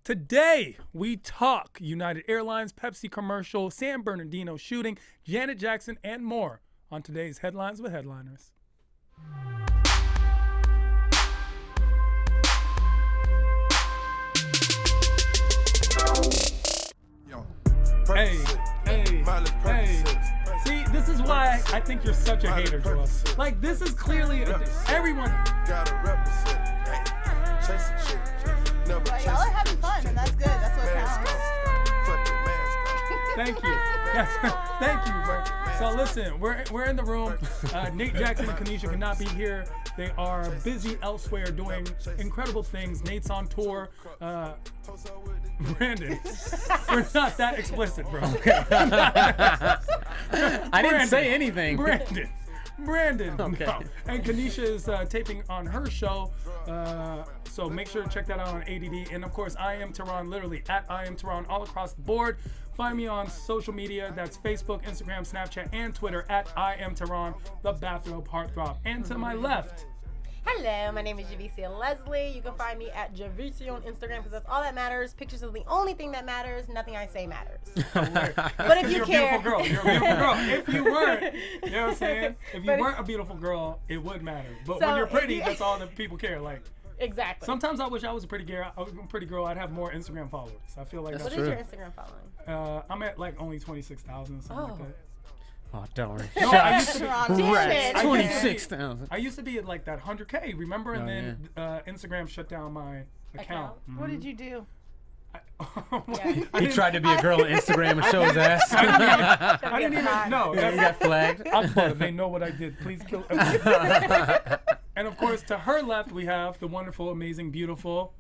Today, we talk United Airlines, Pepsi Commercial, San Bernardino shooting, Janet Jackson, and more on today's Headlines with Headliners. Hey. See, this is why I think you're such a hater, Joelle. Like, this is clearly everyone. Well, y'all are having fun, and that's good. That's what counts. Thank you. Yes, thank you. So listen, we're in the room. Nate Jackson and Kanisha cannot be here. They are busy elsewhere doing incredible things. Nate's on tour. Brandon, we're not that explicit, bro. I didn't say anything. Brandon. Okay. No. And Kanisha is taping on her show. So make sure to check that out on ADD. And of course, I Am Tehran, literally at I Am Tehran all across the board. Find me on social media. That's Facebook, Instagram, Snapchat, and Twitter at I Am Tehran, the bathrobe heartthrob. And to my left. Hello, my name is Javicia Leslie. You can find me at Javicia on Instagram because that's all that matters. Pictures are the only thing that matters. Nothing I say matters. But if you care. You're a beautiful girl. You're a beautiful girl. If you weren't, you know what I'm saying? If you weren't a beautiful girl, it would matter. But when you're pretty, that's all that people care. Like, exactly. Sometimes I wish I was a pretty girl. I'd have more Instagram followers. I feel like that's true. What is your Instagram following? I'm at like only 26,000 or something like that. Oh, darn. No, I used to be 26,000. I used to be at like that 100K, remember? And then Instagram shut down my account. Mm-hmm. What did you do? He tried to be a girl on Instagram and show his ass. I didn't even know. He got flagged. They know what I did. Please kill. And of course, to her left, we have the wonderful, amazing, beautiful.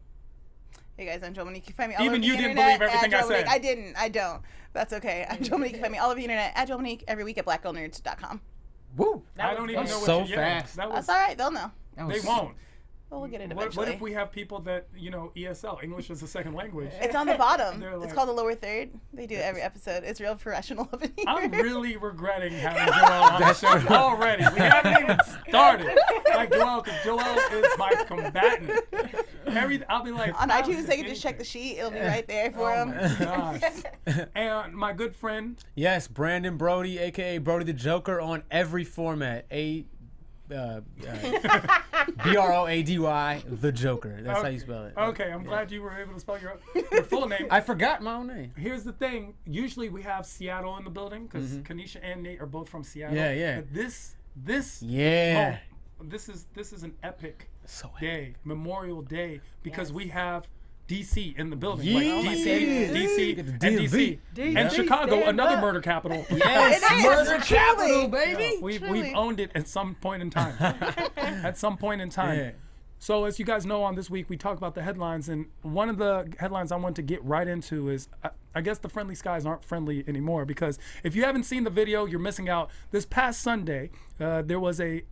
Hey guys, I'm Joelle Monique. You can find me all Even over the you internet. didn't believe everything I said. I didn't. I don't. That's okay. I'm Joelle Monique. You can find me all over the internet at Joelle Monique every week at blackgirlnerds.com. Woo! I don't even know what so fast. That's all right. They'll know. They won't. Well, we'll get it eventually. What if we have people that, ESL, English as a second language? It's on the bottom. Like, it's called the lower third. They do it every episode. It's real professional up in here. I'm really regretting having Joelle on the show already. We haven't even started. Like Joelle, because Joelle is my combatant. I'll be like, on iTunes, they can just check the sheet. It'll be right there for them. Gosh. And my good friend. Yes, Brandon Brody, a.k.a. Brody the Joker, on every format. Brody, the Joker. That's how you spell it. Okay, I'm glad you were able to spell your full name. I forgot my own name. Here's the thing. Usually we have Seattle in the building because Kanisha and Nate are both from Seattle. Yeah. But this is an epic day, Memorial Day, because we have DC in the building. Yeah. Like DC. And Chicago, another murder capital. Yes, murder capital, baby. We've owned it at some point in time. Yeah. So as you guys know, on this week, we talk about the headlines. And one of the headlines I want to get right into is, I guess the friendly skies aren't friendly anymore, because if you haven't seen the video, you're missing out. This past Sunday, there was a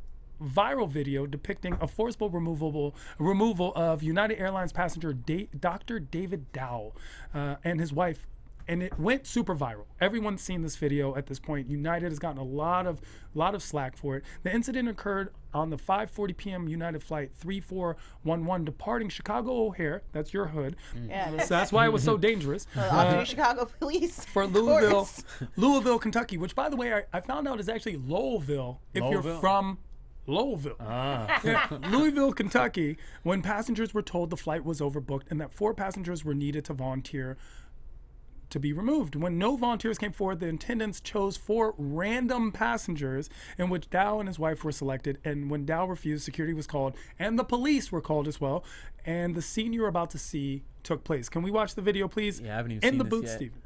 viral video depicting a forcible removal of United Airlines passenger Dr. David Dow and his wife, and it went super viral. Everyone's seen this video at this point. United has gotten a lot of slack for it. The incident occurred on the 5:40 p.m. United flight 3411 departing Chicago O'Hare. That's your hood. Yeah. So that's why it was so dangerous. I'll do Chicago police. For Louisville, Kentucky, which by the way, I found out is actually Lowellville if you're from Lowellville. Yeah, Louisville, Kentucky, when passengers were told the flight was overbooked and that 4 passengers were needed to volunteer to be removed. When no volunteers came forward, the attendants chose 4 random passengers in which Dow and his wife were selected. And when Dow refused, security was called and the police were called as well. And the scene you're about to see took place. Can we watch the video, please? Yeah, I haven't even in seen the this booth, yet. Steven.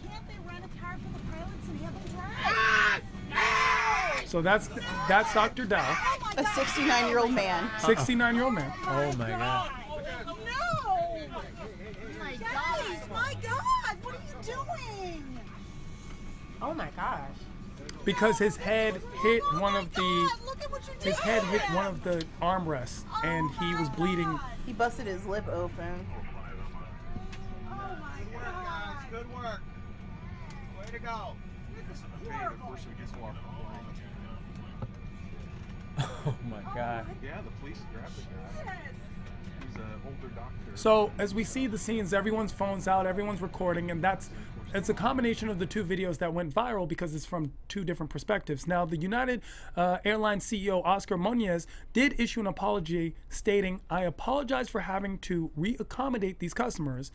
Can't they rent a car for the pilots and have them drive? So that's Dr. Dow, A 69-year-old man. 69-year-old man. Oh my God. No! My guys, my God, what are you doing? Oh my gosh. Because his head hit one of the Look at what you're his head hit one of the armrests and he was bleeding. He busted his lip open. Oh my God. Good work. Way to go. This is horrible. Oh my God. Yeah, the police grabbed the guy. Yes. He So as we see the scenes, everyone's phone's out, everyone's recording, and it's a combination of the two videos that went viral because it's from two different perspectives. Now, the United Airlines CEO, Oscar Munoz, did issue an apology stating, "I apologize for having to reaccommodate these customers."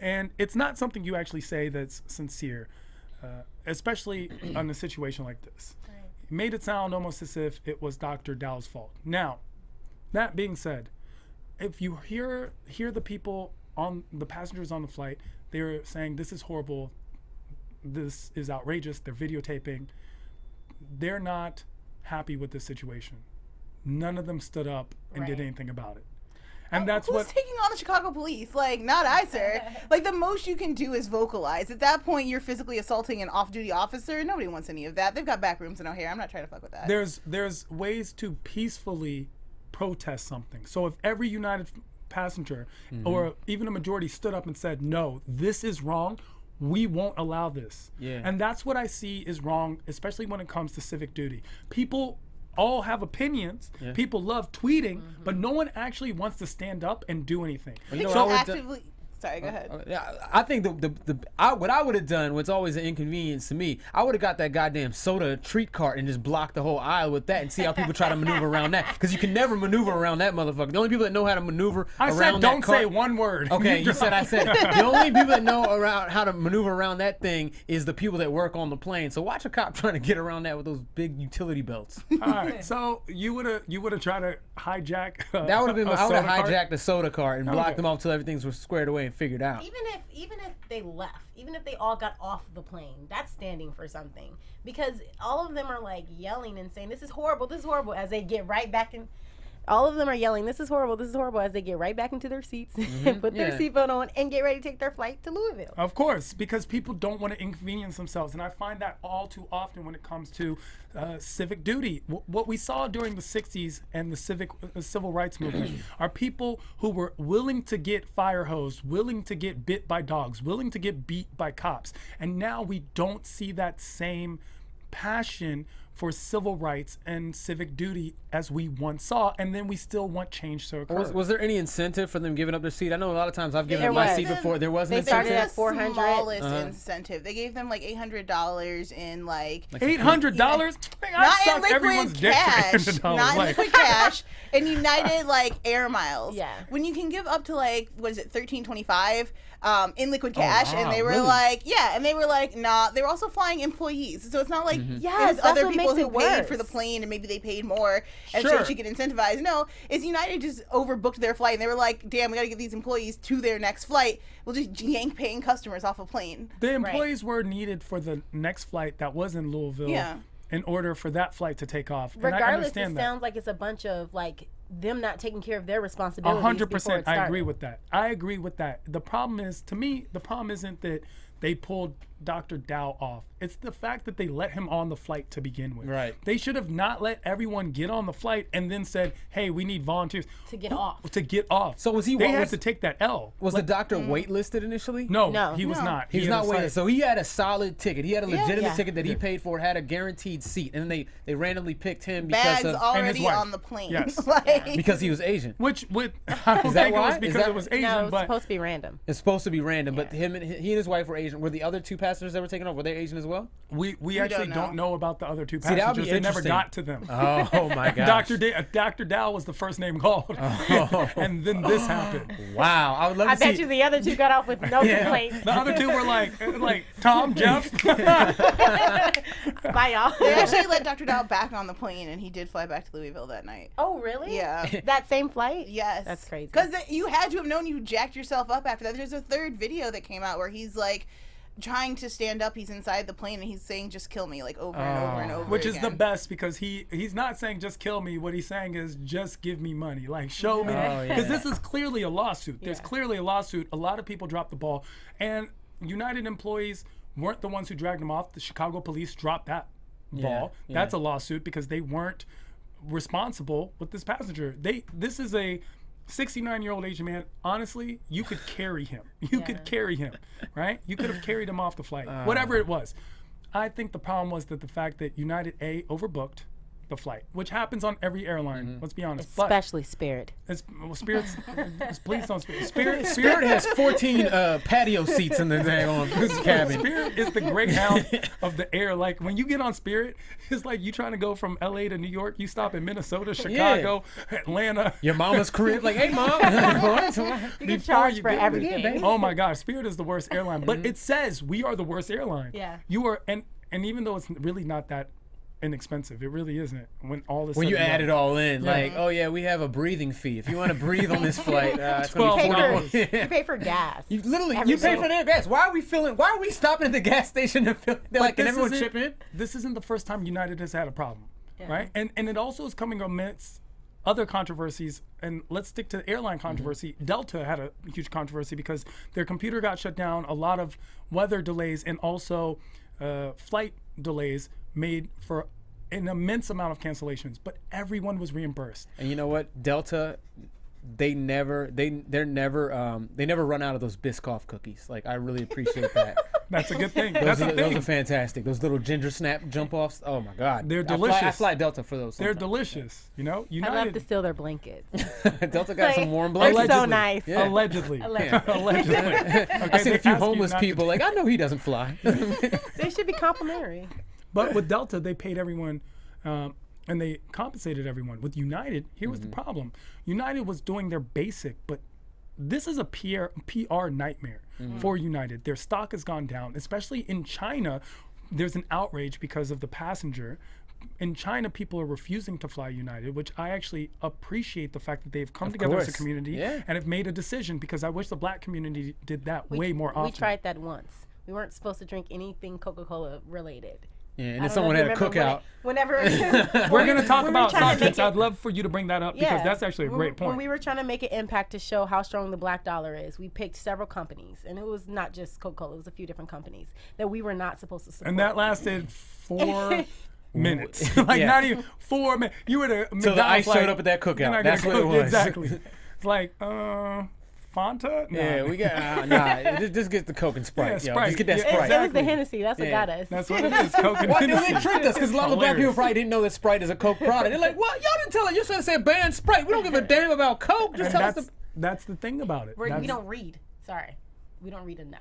And it's not something you actually say that's sincere, especially on a situation like this. He made it sound almost as if it was Dr. Dow's fault. Now, that being said, if you hear the people the passengers on the flight, they're saying this is horrible, this is outrageous, they're videotaping. They're not happy with this situation. None of them stood up and did anything about it. And that's Who's what taking on the Chicago police? Like, not I, sir. Like, the most you can do is vocalize. At that point, you're physically assaulting an off-duty officer. Nobody wants any of that. They've got back rooms in O'Hare. I'm not trying to fuck with that. there's ways to peacefully protest something. So if every United passenger or even a majority stood up and said, no, this is wrong, we won't allow this. Yeah. And that's what I see is wrong, especially when it comes to civic duty. People all have opinions. Yeah. People love tweeting, but no one actually wants to stand up and do anything. You know So what I would do- actively... Sorry, go ahead. Yeah, I think what I would have done, what's always an inconvenience to me, I would have got that goddamn soda treat cart and just blocked the whole aisle with that and see how people try to maneuver around that. Because you can never maneuver around that motherfucker. The only people that know how to maneuver I around said that don't cart, say one word. Okay, you said I said it. The only people that know around how to maneuver around that thing is the people that work on the plane. So watch a cop trying to get around that with those big utility belts. All right, so you would have tried to hijack. That would have been. a I would have soda cart? hijacked the soda cart and blocked Okay. them off until everything was squared away and figured out. Even if they left, even if they all got off the plane, that's standing for something. Because all of them are like yelling and saying, this is horrible, as they get right back in. All of them are yelling, this is horrible, as they get right back into their seats and put their seatbelt on and get ready to take their flight to Louisville. Of course, because people don't want to inconvenience themselves. And I find that all too often when it comes to civic duty. What we saw during the 60s and the civil rights movement are people who were willing to get fire hosed, willing to get bit by dogs, willing to get beat by cops. And now we don't see that same passion for civil rights and civic duty as we once saw, and then we still want change to occur. Was there any incentive for them giving up their seat? I know a lot of times I've given There up my was. seat before. There was an They started incentive. at 400. Smallest incentive. They gave them like $800 in like $800? not in liquid cash, not in liquid cash, and United like air miles. Yeah. When you can give up to like what is it, $13.25 in liquid cash, wow, and they were really? like, yeah, and they were like, nah. They were also flying employees, so it's not like Yes, it was that's other what people makes who it paid worse. for the plane and maybe they paid more, and so Sure. she could incentivize. No, it's United just overbooked their flight, and they were like, damn, we got to get these employees to their next flight. We'll just yank paying customers off a plane. The employees were needed for the next flight that was in Louisville Yeah. in order for that flight to take off. And I Regardless, it understand that. sounds like it's a bunch of like them not taking care of their responsibilities. 100%. I agree with that. I agree with that. The problem is, to me, the problem isn't that they pulled Dr. Dow off. It's the fact that they let him on the flight to begin with. Right. They should have not let everyone get on the flight and then said, hey, we need volunteers. To get off. To get off. So was he- They had was- to take that L. Was the doctor waitlisted initially? No, No. he was No. not. He's had not a waiting. site- So he had a solid ticket. He had a legitimate Yeah. ticket that he paid for, had a guaranteed seat, and then they randomly picked him because Bags of already wife. on the plane. Yes. Like, because he was Asian. Which I don't Is that think it why? was Is because that- it was Asian, No, it's but supposed to be random. It's supposed to be random, but he and his wife were Asian. Were the other two passengers that were taken off, were they Asian as well? we actually don't don't know about the other two that would be passengers. They never interesting. got to them. Oh my gosh. Dr. Dow was the first name called. Oh. And then this happened. Wow. I would love I to bet see. you the other two got off with no complaints. The other two were like Tom, Jeff. Bye, y'all. they actually let Dr. Dow back on the plane, and he did fly back to Louisville that night. Oh, really? Yeah. That same flight? Yes. That's crazy. Because you had to have known you jacked yourself up after that. There's a third video that came out where he's like trying to stand up. He's inside the plane and he's saying, just kill me, like over and over and over Which is the again. best because he's not saying just kill me. What he's saying is just give me money. Like show me. Oh, Because yeah. this is clearly a lawsuit. There's Yeah. clearly a lawsuit. A lot of people dropped the ball. And United employees weren't the ones who dragged him off. The Chicago police dropped that ball. yeah. That's a lawsuit because they weren't responsible with this passenger. This is a 69-year-old Asian man. Honestly, you could carry him. You could carry him, right? You could have carried him off the flight, whatever it was. I think the problem was that the fact that United A, overbooked, the flight, which happens on every airline. Let's be honest. Especially Spirit. Well, Spirit's. Please don't Spirit. Spirit has 14 patio seats in the dang cabin. Spirit is the Greyhound of the air. Like when you get on Spirit, it's like you trying to go from LA to New York. You stop in Minnesota, Chicago, Atlanta. Your mama's crib, like, hey mom. You get charged for everything. Oh my gosh, Spirit is the worst airline, but it says we are the worst airline. Yeah. You are, and even though it's really not that inexpensive, it really isn't. When all this, When you add it all in, Yeah. like, oh yeah, we have a breathing fee. If you want to breathe on this flight, it's gonna be $12. $40. You pay for gas. You literally, Every you pay day. for their gas. Why are we stopping at the gas station to fill? They're like, can this everyone isn't- chip in? This isn't the first time United has had a problem, right? And it also is coming amidst other controversies. And let's stick to the airline controversy. Delta had a huge controversy because their computer got shut down. A lot of weather delays and also flight delays made for an immense amount of cancellations. But everyone was reimbursed. And you know what? Delta, they never run out of those Biscoff cookies. Like, I really appreciate that. That's a good thing. Those That's are, a those thing. are fantastic. Those little ginger snap jump offs. Oh my God. They're I delicious. fly Delta for those. They're sometimes. delicious. You know, I United. love to steal their blankets. Delta got some warm They're blankets. so nice. Yeah. Allegedly. Allegedly. Allegedly. I seen a they few ask you homeless not to people like, I know he doesn't fly. They should be complimentary. But with Delta, they paid everyone and they compensated everyone. With United, here was the problem. United was doing their basic, but this is a PR nightmare for United. Their stock has gone down, especially in China. There's an outrage because of the passenger. In China, people are refusing to fly United, which I actually appreciate the fact that they've come together as a course. community Yeah. and have made a decision, because I wish the black community did that way more often. We tried that once. We weren't supposed to drink anything Coca-Cola related. Yeah, and I then don't someone know had if a you remember cookout. Whenever We're going to talk we were about trying to make subjects. it- I'd love for you to bring that up because that's actually a great point. When we were trying to make an impact to show how strong the black dollar is, we picked several companies, and it was not just Coca-Cola. It was a few different companies that we were not supposed to support. And that lasted 4 minutes. Like Yeah. not even 4 minutes. You were the Till the ice McDonald's, like, showed up at that cookout. "You're not That's gonna what it cook." was. Exactly. It's like, Fanta? Nah. Yeah, we got just get the Coke and Sprite. Yeah, yo. Sprite. Just get that Yeah, Sprite. It was Exactly. the Hennessy. That's what Yeah. got us. That's what it is. Coke and Why they Hennessy. tricked us? Because a lot of black people Hilarious. probably didn't know that Sprite is a Coke product. They're like, "What? Y'all didn't tell us. You're supposed to say ban Sprite. We don't give a damn about Coke. Just And tell us the." that's the thing about it. We That's don't read. Sorry. We don't read enough.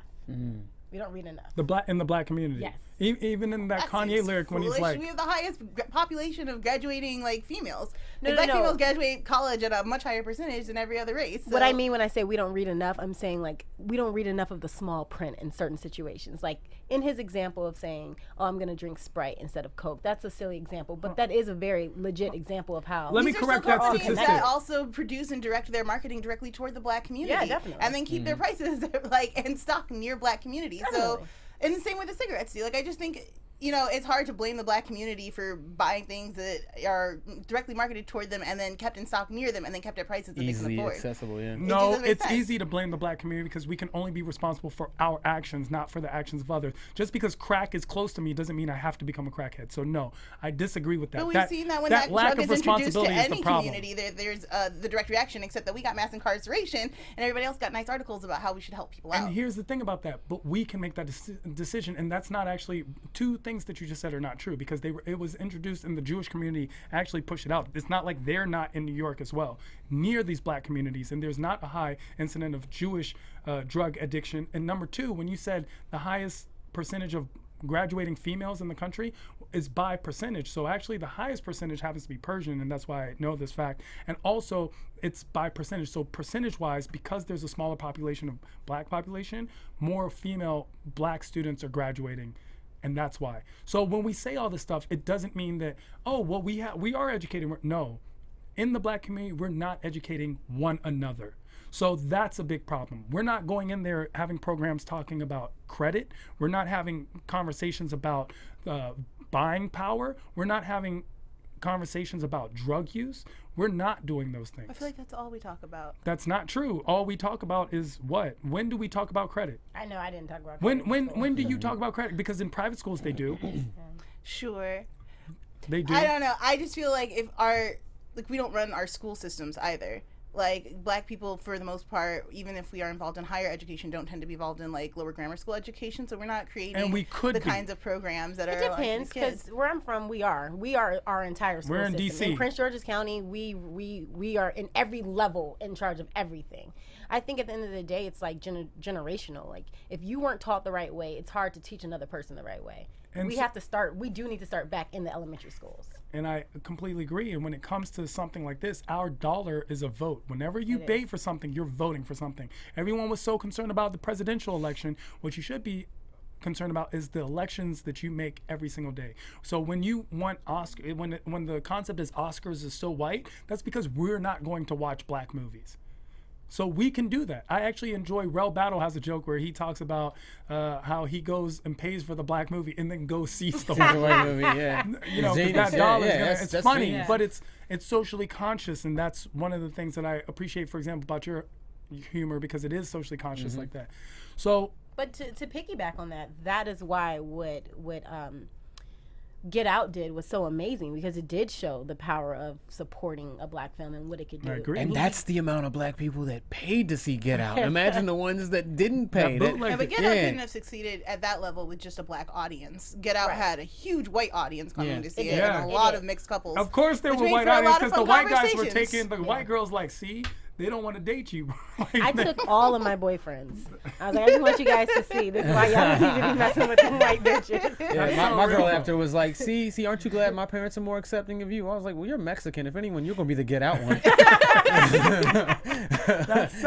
We don't read enough. the black community. Yes. Even in that Kanye seems lyric when he's foolish. like, we have the highest population of graduating like females. No, Like, no, black no. females graduate college at a much higher percentage than every other race. What I so- mean when I say we don't read enough, I'm saying like we don't read enough of the small print in certain situations. Like in his example of saying, "Oh, I'm going to drink Sprite instead of Coke." That's a silly example, but that is a very legit example of how. Let me These are correct still that companies statistic. that also produce and direct their marketing directly toward the black community. Yeah, definitely. And then keep their prices like in stock near black communities. So, Definitely. and the same with the cigarettes too. Like I just think, you know, it's hard to blame the black community for buying things that are directly marketed toward them and then kept in stock near them and then kept at prices that they Easily can afford. accessible, yeah. no, doesn't make it's sense. easy to blame the black community because we can only be responsible for our actions, not for the actions of others. Just because crack is close to me doesn't mean I have to become a crackhead. So no, I disagree with that. But we've seen that when that lack drug of is introduced to responsibility is any the problem. community, there's the direct reaction, except that we got mass incarceration and everybody else got nice articles about how we should help people out. And here's the thing about that, but we can make that decision, and that's not actually two things that you just said are not true because it was introduced in the Jewish community. Actually, push it out. It's not like they're not in New York as well, near these black communities, and there's not a high incident of Jewish drug addiction. And number two, when you said the highest percentage of graduating females in the country is by percentage. So actually the highest percentage happens to be Persian, and that's why I know this fact. And also it's by percentage. So percentage wise, because there's a smaller population of black population, more female black students are graduating. And that's why. So when we say all this stuff, it doesn't mean that, oh, well, we are educating. No, in the black community, we're not educating one another. So that's a big problem. We're not going in there having programs talking about credit. We're not having conversations about buying power. We're not having conversations about drug use. We're not doing those things. I feel like that's all we talk about. That's not true. All we talk about is what? When do we talk about credit? I know I didn't talk about. When do you talk about credit? Because in private schools they do. Sure. They do. I don't know. I just feel like if we don't run our school systems either. like black people for the most part, even if we are involved in higher education, don't tend to be involved in like lower grammar school education. So we're not creating And we could the be. kinds of programs that It are depends, because where I'm from, we are our entire school We're in system. DC. In Prince George's County, we are in every level in charge of everything. I think at the end of the day, it's like generational. Like if you weren't taught the right way, it's hard to teach another person the right way. And We do need to start back in the elementary schools. And I completely agree. And when it comes to something like this, our dollar is a vote. Whenever you It pay is. for something, you're voting for something. Everyone was so concerned about the presidential election. What you should be concerned about is the elections that you make every single day. So when you want Oscar, when the concept is Oscars is so white, that's because we're not going to watch black movies. So we can do that. I actually enjoy Rel Battle has a joke where he talks about how he goes and pays for the black movie and then goes sees the white White movie, yeah. you know, 'cause Genius. that dollar is gonna, that's- it's that's funny, genius. but it's socially conscious, and that's one of the things that I appreciate, for example, about your humor, because it is socially conscious like that. So But to piggyback on that, that is why what Get Out did was so amazing, because it did show the power of supporting a black film and what it could do. I agree. And that's the amount of black people that paid to see Get Out. Imagine the ones that didn't pay. That bootleg- Yeah, but Get Out Yeah. couldn't have succeeded at that level with just a black audience. Get Out Right. had a huge white audience coming Yeah. to see It it, did. and Yeah. a It lot did. of mixed couples. of course there which were made white for a lot audience, of because fun the white guys were conversations. taking the white girls like, see, they don't want to date you. I took all of my boyfriends. I was like, I just want you guys to see. This is why y'all don't need to be messing with them white bitches. Yeah, my girl after was like, see, aren't you glad my parents are more accepting of you? I was like, well, you're Mexican. If anyone, you're gonna be the Get Out one.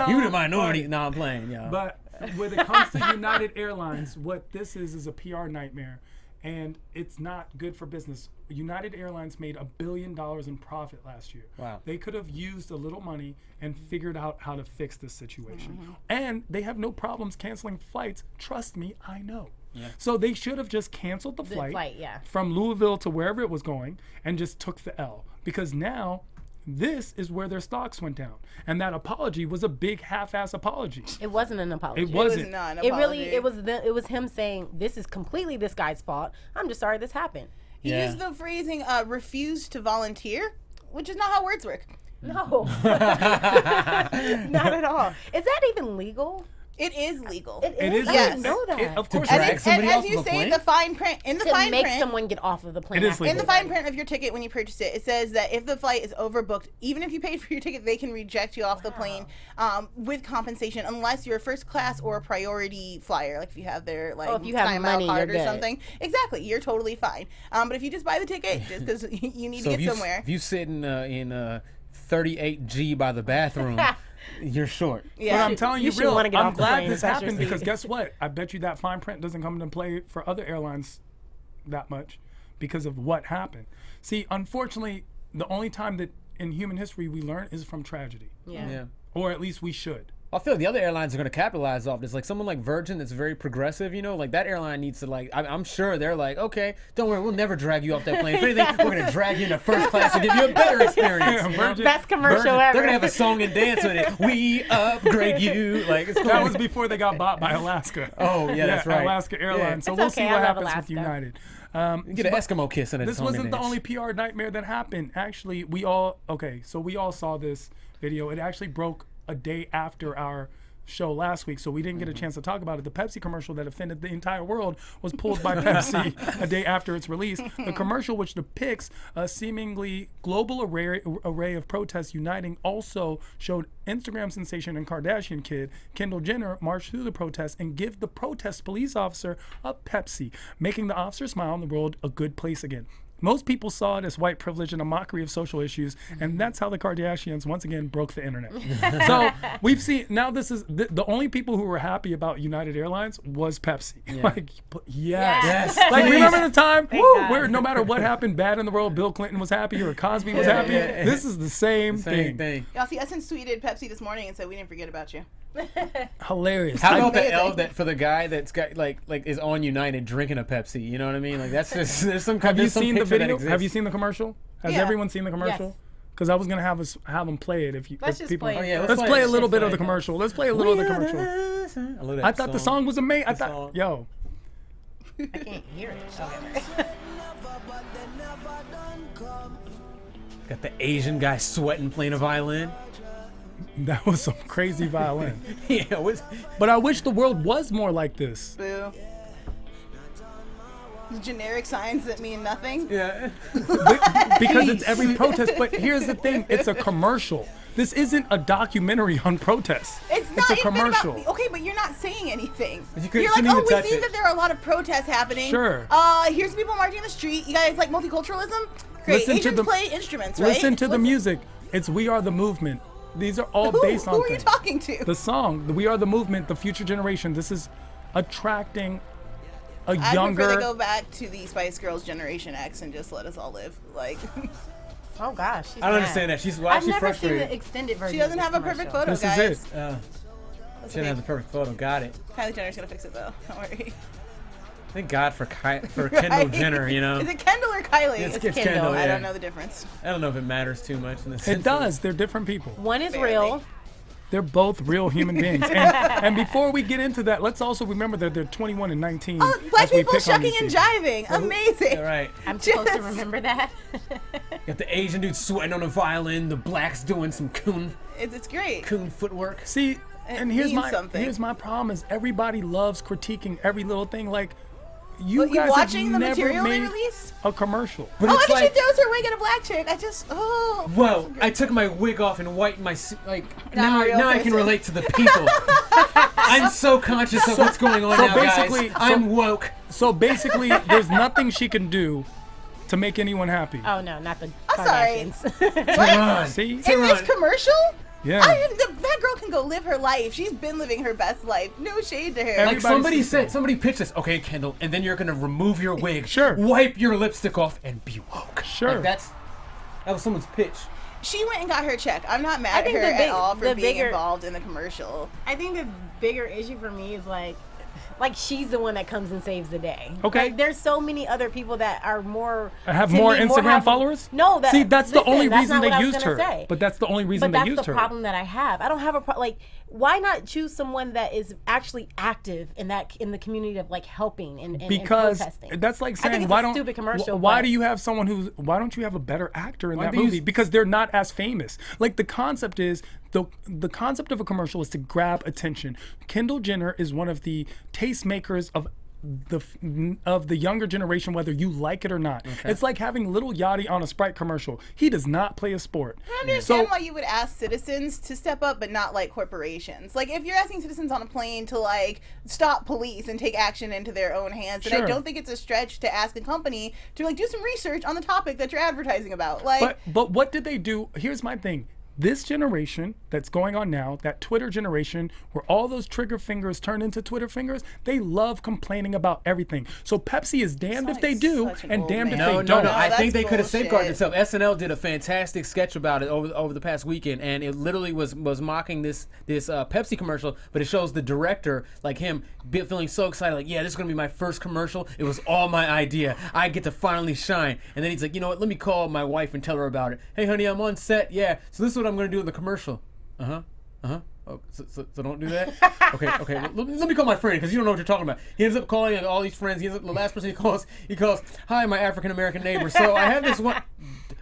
You the minority. No, I'm playing, y'all. But when it comes to United Airlines, what this is a PR nightmare, and it's not good for business. United Airlines made $1 billion in profit last year. Wow. They could have used a little money and figured out how to fix this situation. And they have no problems canceling flights. Trust me, I know. So they should have just canceled the flight, yeah. from Louisville to wherever it was going and just took the L. Because now this is where their stocks went down. And that apology was a big half-ass apology. It wasn't an apology. It It was wasn't. not an It really, apology. it was him saying, this is completely this guy's fault. I'm just sorry this happened. He Yeah. used the phrasing "refused to volunteer," which is not how words work. No. Not at all. Is that even legal? It is legal. It is. I Yes. didn't know that. Of course, drag it is. somebody and off as of you a say, plane? the fine print in the To fine make print. someone get off of the plane. It is after legal. In the that. fine print of your ticket when you purchase it, it says that if the flight is overbooked, even if you paid for your ticket, they can reject you off the plane with compensation unless you're a first class or a priority flyer. Like if you have their like if you have time money, out card you're or good. something. Exactly, you're totally fine. But if you just buy the ticket just because you need So to if get you, somewhere, if you sitting in 38G by the bathroom, you're short. yeah. But I'm telling you, You should real, wanna get I'm off the glad plane this if that's your happened, because seat. guess what? I bet you that fine print doesn't come into play for other airlines that much because of what happened. See, unfortunately, the only time that in human history we learn is from tragedy. Yeah. Or at least we should. I feel like the other airlines are going to capitalize off this. Like someone like Virgin that's very progressive, you know, like that airline needs to like, I'm sure they're like, okay, don't worry, we'll never drag you off that plane. If anything, we're going to drag you into first class and give you a better experience. you know? Virgin- Best commercial Virgin, ever. they're going to have a song and dance with it. We upgrade you. Like it's That was before they got bought by Alaska. Oh, yeah, that's right. Alaska Airlines. So It's we'll okay, see I what love happens with Alaska. United. Get an Eskimo kiss in a This song and wasn't the dance. only PR nightmare that happened. Actually, we all saw this video. It actually broke a day after our show last week, so we didn't get a chance to talk about it. The Pepsi commercial that offended the entire world was pulled by Pepsi a day after its release. The commercial, which depicts a seemingly global array of protests uniting, also showed Instagram sensation and Kardashian kid Kendall Jenner march through the protest and give the protest police officer a Pepsi, making the officer smile and the world a good place again. Most people saw it as white privilege and a mockery of social issues, and that's how the Kardashians once again broke the internet. So we've seen, now this is, the only people who were happy about United Airlines was Pepsi. Like, yes. Like, remember the time where no matter what happened bad in the world, Bill Clinton was happy or Cosby was happy? This is the same thing. Y'all see, Essence tweeted Pepsi this morning and said we didn't forget about you. Hilarious. How about the Amazing. L that for the guy that's got like is on United drinking a Pepsi? You know what I mean? Like that's just there's some. Have you there's some seen the picture that video? exists. Have you seen the commercial? Has Yeah. everyone seen the commercial? Because I was gonna have them play it if you. Let's if just people, play it. Oh, yeah, Let's play a little bit of the Let's play it. commercial. Let's play a little of the commercial. I love that I thought the song was amazing. I thought, song. yo, I can't hear it. Got the Asian guy sweating playing a violin. That was some crazy violin. Yeah, what's, But I wish the world was more like this. Boo. Generic signs that mean nothing. yeah. Because it's every protest. But here's the thing, it's a commercial. This isn't a documentary on protests. It's not a even commercial. about, okay, but you're not saying anything. You couldn't- You're like, couldn't oh, even we touch see it. that there are a lot of protests happening. Sure. Here's people marching in the street. You guys like multiculturalism? Great. Listen to Asians the- play instruments, right? Listen to the music. It's We Are the Movement. These are all based on Who are you things. talking to? The song, the We Are the Movement, the future generation. This is attracting a I prefer younger. they go back to the Spice Girls Generation X and just let us all live. Like, Oh gosh. She's I don't mad. understand that. She's why I've she's never seen frustrated. the extended version. she doesn't of have this a perfect commercial. photo, This guys. is it. That's She didn't have the okay. perfect photo. Got it. Kylie Jenner's gonna fix it though. Don't worry. Thank God for Kendall Right? Jenner. You know. Is it Kendall or Kylie? It's Kendall. Kendall. I Yeah. don't know the difference. I don't know if it matters too much in the sense. It of- does. They're different people. One is Barely. real. They're both real human beings. And before we get into that, let's also remember that they're 21 and 19. Oh, black as we people pick on shucking these and people. jiving. Amazing. Yeah, right. I'm supposed to Just- remember that. Got the Asian dude sweating on a violin. The blacks doing some coon It's great. footwork. See, and here's means my something. here's my problem is everybody loves critiquing every little thing. Like you But you guys watching have the never material they made released? a commercial. But Oh, it's and like, she throws her wig at a black chick. I just, oh. whoa! I took my wig off and whitened my like. Now Now, a real now I can person. relate to the people. I'm so conscious of what's going on so now, basically- guys. I'm woke. So basically, there's nothing she can do to make anyone happy. Oh no, not the I'm sorry. Kardashians. Tehran. See? In this commercial? Yeah. That girl can go live her life. She's been living her best life. No shade to her. Like Everybody somebody sees said, that. somebody pitched this. Okay, Kendall, and then you're gonna remove your wig, Sure. wipe your lipstick off, and be woke. Sure. Like that was someone's pitch. She went and got her check. I'm not mad I at think her the big- at all for the being bigger- involved in the commercial. I think the bigger issue for me is like she's the one that comes and saves the day. Okay. Like, there's so many other people that are more Have to more me, Instagram have- followers? No, See, that's the only that's reason not what they I was used gonna her. say. But that's the only reason But they that's used the her. problem that I have. I don't have a like. Why not choose someone that is actually active in the community of like helping and Because protesting? that's like I think saying, it's why a don't stupid commercial, why but- do you have someone why don't you have a better actor in Why that do you movie? use- Because they're not as famous. Like the concept is the concept of a commercial is to grab attention. Kendall Jenner is one of the tastemakers of the younger generation, whether you like it or not. It's like having Little Yachty on a Sprite commercial. He does not play a sport. I understand why you would ask citizens to step up, but not like corporations. Like if you're asking citizens on a plane to like stop police and take action into their own hands, then I Sure. don't think it's a stretch to ask a company to like do some research on the topic that you're advertising about. Like, But what did they do? Here's my thing. This generation that's going on now, that Twitter generation, where all those trigger fingers turn into Twitter fingers, they love complaining about everything. So Pepsi is damned if they do such an and old damned if man. they No, don't. no, no. I that's think they could have safeguarded bullshit. themselves. SNL did a fantastic sketch about it over the past weekend, and it literally was mocking this Pepsi commercial. But it shows the director, like him, feeling so excited, like, yeah, this is gonna be my first commercial. It was all my idea. I get to finally shine. And then he's like, you know what? Let me call my wife and tell her about it. Hey, honey, I'm on set. Yeah. So this is what I'm gonna do in the commercial. Oh, so don't do that? Okay. Let me call my friend because you don't know what you're talking about. He ends up calling all these friends. The last person he calls, hi, my African-American neighbor. So I have this one.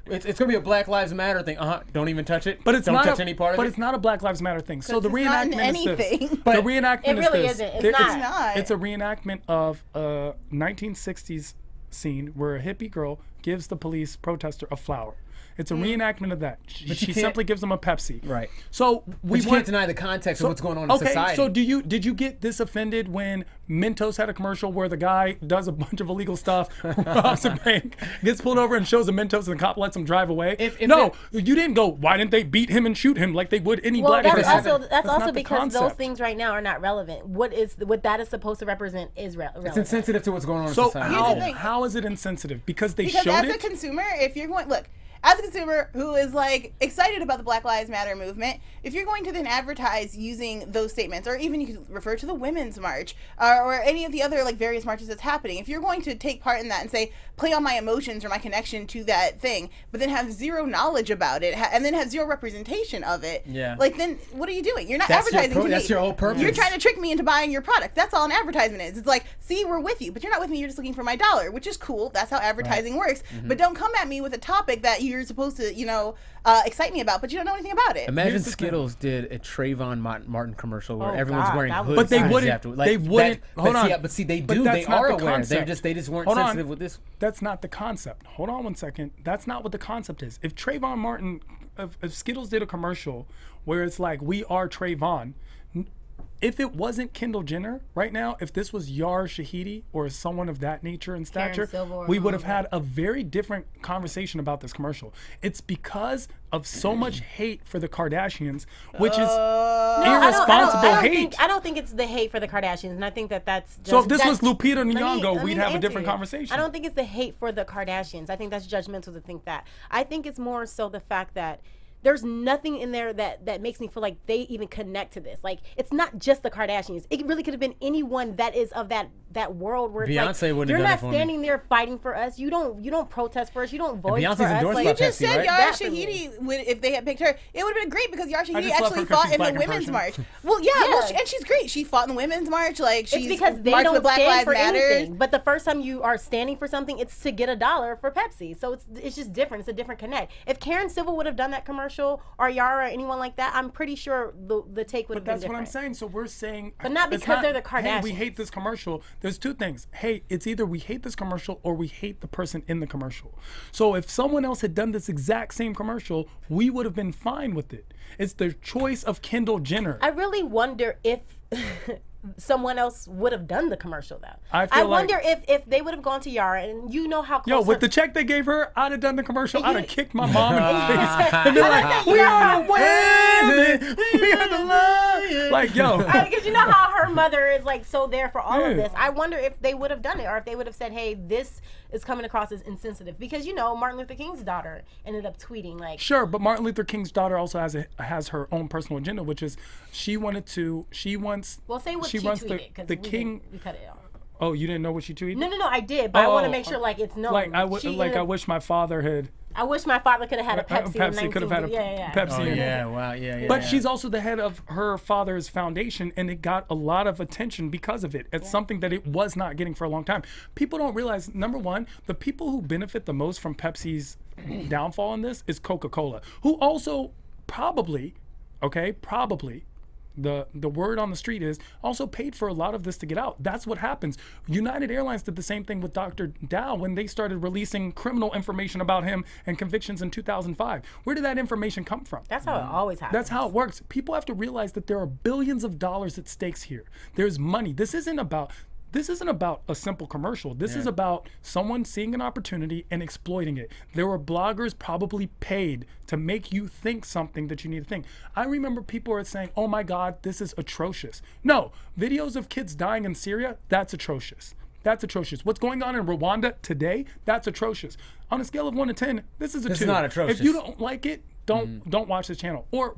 It's going to be a Black Lives Matter thing. Don't even touch it. But it's don't not touch a, any part of but it. it's not a Black Lives Matter thing. So the it's not in reenactment is this. anything. The But reenactment it really is this. isn't. It's There- not. It's not. It's a reenactment of a 1960s scene where a hippie girl gives the police protester a flower. It's a reenactment of that. She you can't- simply gives them a Pepsi. Right. So we But you want can't deny the context of what's going on in okay, society. so did you get this offended when Mentos had a commercial where the guy does a bunch of illegal stuff, robs a bank, gets pulled over and shows a Mentos and the cop lets him drive away? If no, you didn't go, why didn't they beat him and shoot him like they would any Well, black that's person? also that's not also the because those concept. things right now are not relevant. What that is supposed to represent is relevant. it's insensitive to what's going on in So society. Here's the thing. how is it insensitive? Because they because showed as a it? consumer, if you're going, look, as a consumer who is like excited about the Black Lives Matter movement, if you're going to then advertise using those statements, or even you could refer to the Women's March or any of the other like various marches that's happening, if you're going to take part in that and say play on my emotions or my connection to that thing, but then have zero knowledge about it and then have zero representation of it, Yeah. like then what are you doing? You're not That's your advertising to me. that's your whole purpose. You're trying to trick me into buying your product. That's all an advertisement is. It's like, see, we're with you, but you're not with me. You're just looking for my dollar, which is cool. That's how advertising works. But don't come at me with a topic that you're supposed to, excite me about, but you don't know anything about it. Imagine Here's the Skittles did a Trayvon Martin commercial where Oh, everyone's God, wearing that hoods. was- But they sizes wouldn't. after. They wouldn't. Hold on. But see, they But do. that's They not are the aware. concept. They just weren't Hold on. sensitive with this. That's not the concept. Hold on one second. That's not what the concept is. If Trayvon Martin, if Skittles did a commercial where it's like, we are Trayvon, if it wasn't Kendall Jenner right now, if this was Yar Shahidi or someone of that nature and stature, Silver or we would have someone had a very different conversation about this commercial. It's because of so much hate for the Kardashians, which is irresponsible hate. I don't think it's the hate for the Kardashians, and I think that's just, So if this was that's- Lupita Let me- Nyong'o, let we'd me have a answer different you. conversation. I don't think it's the hate for the Kardashians. I think that's judgmental to think that. I think it's more so the fact that there's nothing in there that makes me feel like they even connect to this. Like, it's not just the Kardashians. It really could have been anyone that is of that world where it's Beyonce like, wouldn't you're have done not it for me. standing there fighting for us. You don't protest for us. You don't voice Beyonce's for us. endorsed Like, by You just Pepsi, said right? Yar That for me. Shahidi, if they had picked her, it would have been great because Yar just Shahidi love her actually 'cause fought she's in the black in Women's person. March. Well, yeah, Yeah. and she's great. She fought in the Women's March. Like, It's she's because they marched don't with Black stand Lives for Matter. anything. But the first time you are standing for something, it's to get $1 for Pepsi. So it's just different. It's a different connect. If Karen Civil would have done that commercial, or Yara, or anyone like that, I'm pretty sure the take would have But been that's what I'm different. saying. So we're saying, But not it's because they're the Hey, we Kardashians. hate this commercial. There's two things. Hey, it's either we hate this commercial or we hate the person in the commercial. So if someone else had done this exact same commercial, we would have been fine with it. It's the choice of Kendall Jenner. I really wonder if someone else would have done the commercial though. I feel like- wonder if they would have gone to Yara, and you know how close Yo, with her- the check they gave her, I'd have done the commercial. I'd have You- kicked my mom in the face. And they're like, we are women. We are the love. Like, yo. because you know how her mother is like so there for all of Yeah. this. I wonder if they would have done it, or if they would have said, "Hey, this is coming across as insensitive," because Martin Luther King's daughter ended up tweeting like, Sure, but Martin Luther King's daughter also has her own personal agenda, which is she wants "Well, say what she wants tweeted," because the king. we cut it off. Oh, you didn't know what she tweeted? No, I did, but I want to Oh, make sure like it's known. Like I She ended up- wish my father had I wish my father could have had a Pepsi. in Pepsi could have had a 19 yeah. Pepsi. Oh in it. yeah, wow, yeah. But she's also the head of her father's foundation, and it got a lot of attention because of it. It's something that it was not getting for a long time. People don't realize, number one, the people who benefit the most from Pepsi's downfall in this is Coca-Cola, who also probably, the word on the street is also paid for a lot of this to get out. That's what happens. United Airlines did the same thing with Dr. Dow when they started releasing criminal information about him and convictions in 2005. Where did that information come from? That's how it always happens. That's how it works. People have to realize that there are billions of dollars at stakes here. There's money. This isn't about a simple commercial. This is about someone seeing an opportunity and exploiting it. There were bloggers probably paid to make you think something that you need to think. I remember people are saying, "Oh my God, this is atrocious." No, videos of kids dying in Syria, that's atrocious. That's atrocious. What's going on in Rwanda today, that's atrocious. On a scale of 1 to 10, this is a 2. This is not atrocious. If you don't like it, don't watch this channel. Or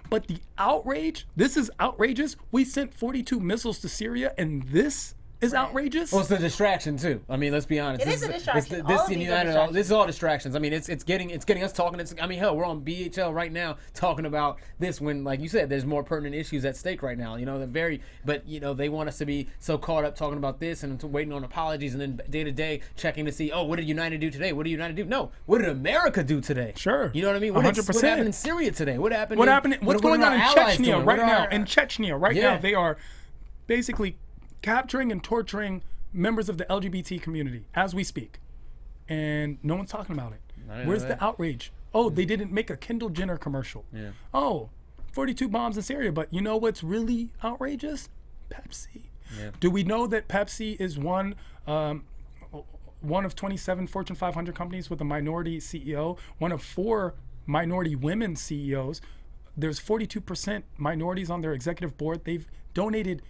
but the outrage, this is outrageous. We sent 42 missiles to Syria, and this is outrageous. Well, it's the distraction too. I mean, let's be honest. It is a distraction. All of these are distractions. This is all distractions. I mean, it's getting us talking. Hell, we're on BHL right now talking about this when, like you said, there's more pertinent issues at stake right now. But they want us to be so caught up talking about this and waiting on apologies, and then day to day checking to see, oh, what did United do today? What did United do? No, what did America do today? Sure. You know what I mean? 100%. What happened in Syria today? What happened? What's going on in Chechnya right now? In Chechnya right Yeah. now, they are basically capturing and torturing members of the LGBT community as we speak, and no one's talking about it. Where's the outrage? Oh, they didn't make a Kendall Jenner commercial. Yeah. Oh, 42 bombs in Syria, but you know what's really outrageous? Pepsi. Yeah. Do we know that Pepsi is one of 27 Fortune 500 companies with a minority CEO, one of 4 minority women CEOs? There's 42% minorities on their executive board. They've donated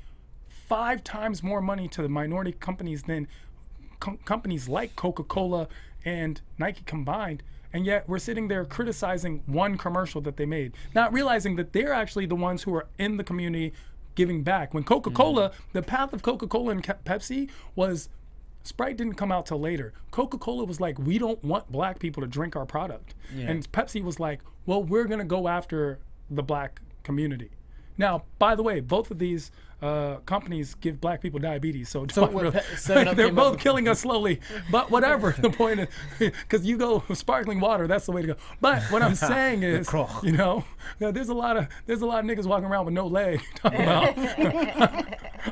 5 times more money to the minority companies than companies like Coca-Cola and Nike combined. And yet we're sitting there criticizing one commercial that they made, not realizing that they're actually the ones who are in the community giving back. When Coca-Cola, the path of Coca-Cola and Pepsi was, Sprite didn't come out till later. Coca-Cola was like, we don't want black people to drink our product. Yeah. And Pepsi was like, well, we're gonna go after the black community. Now, by the way, both of these companies give black people diabetes, so, what, 7-Up they're came up both with- killing us slowly. But whatever, the point is, because you go with sparkling water, that's the way to go. But what I'm saying is, you know, there's a lot of niggas walking around with no leg. Talking about,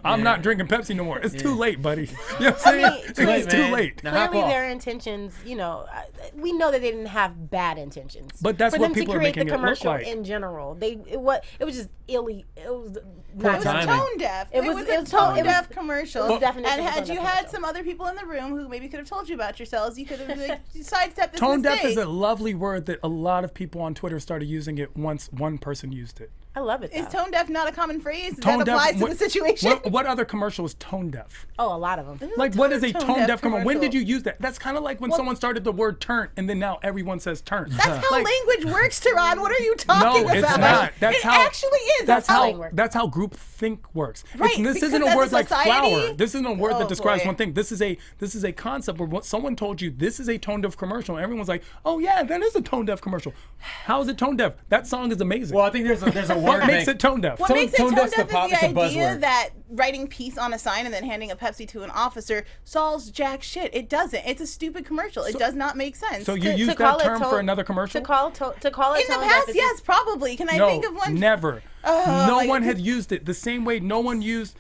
I'm not drinking Pepsi no more. It's too late, buddy. You know what I'm saying? It's too late. Now, hop Clearly, off. their intentions, you know, we know that they didn't have bad intentions. But that's for what them people to are create making the it look commercial like. in general. It was just illy. It was not timing. Tone deaf. It was a tone tone deaf commercial. it was definition And of had tone you deaf had commercial. some other people in the room who maybe could have told you about yourselves, you could have like, sidestepped this Tone mistake. deaf is a lovely word that a lot of people on Twitter started using it once one person used it. I love it. Is though. tone deaf not a common phrase? Tone that deaf- applies to what- the situation. What other commercial is tone deaf? Oh, a lot of them. Like, what is a tone tone deaf deaf commercial? When commercial. did you use that? That's kind of like when someone started the word turn and then now everyone says turn. That's how Like, language works, Tehran. What are you talking no, about? it's not. That's it how actually is. That's how it how works. that's how group think works. Right, This because isn't a as a word like society- flower. This isn't a word Oh, that describes boy. one thing. This is a concept where someone told you this is a tone deaf commercial. And everyone's like, oh yeah, that is a tone deaf commercial. How is it tone deaf? That song is amazing. Well, I think there's a word what makes bank. it tone deaf? What Tone- makes it tone tone deaf's deaf the pop- is it's a the idea buzzword. that writing peace on a sign and then handing a Pepsi to an officer solves jack shit. It doesn't. It's a stupid commercial. It does not make sense. So you use call that it term tone- for another commercial? To call it in the tone deaf past, is yes, probably. Can I No, think of one? never. Oh, no like- one had used it the same way. No one used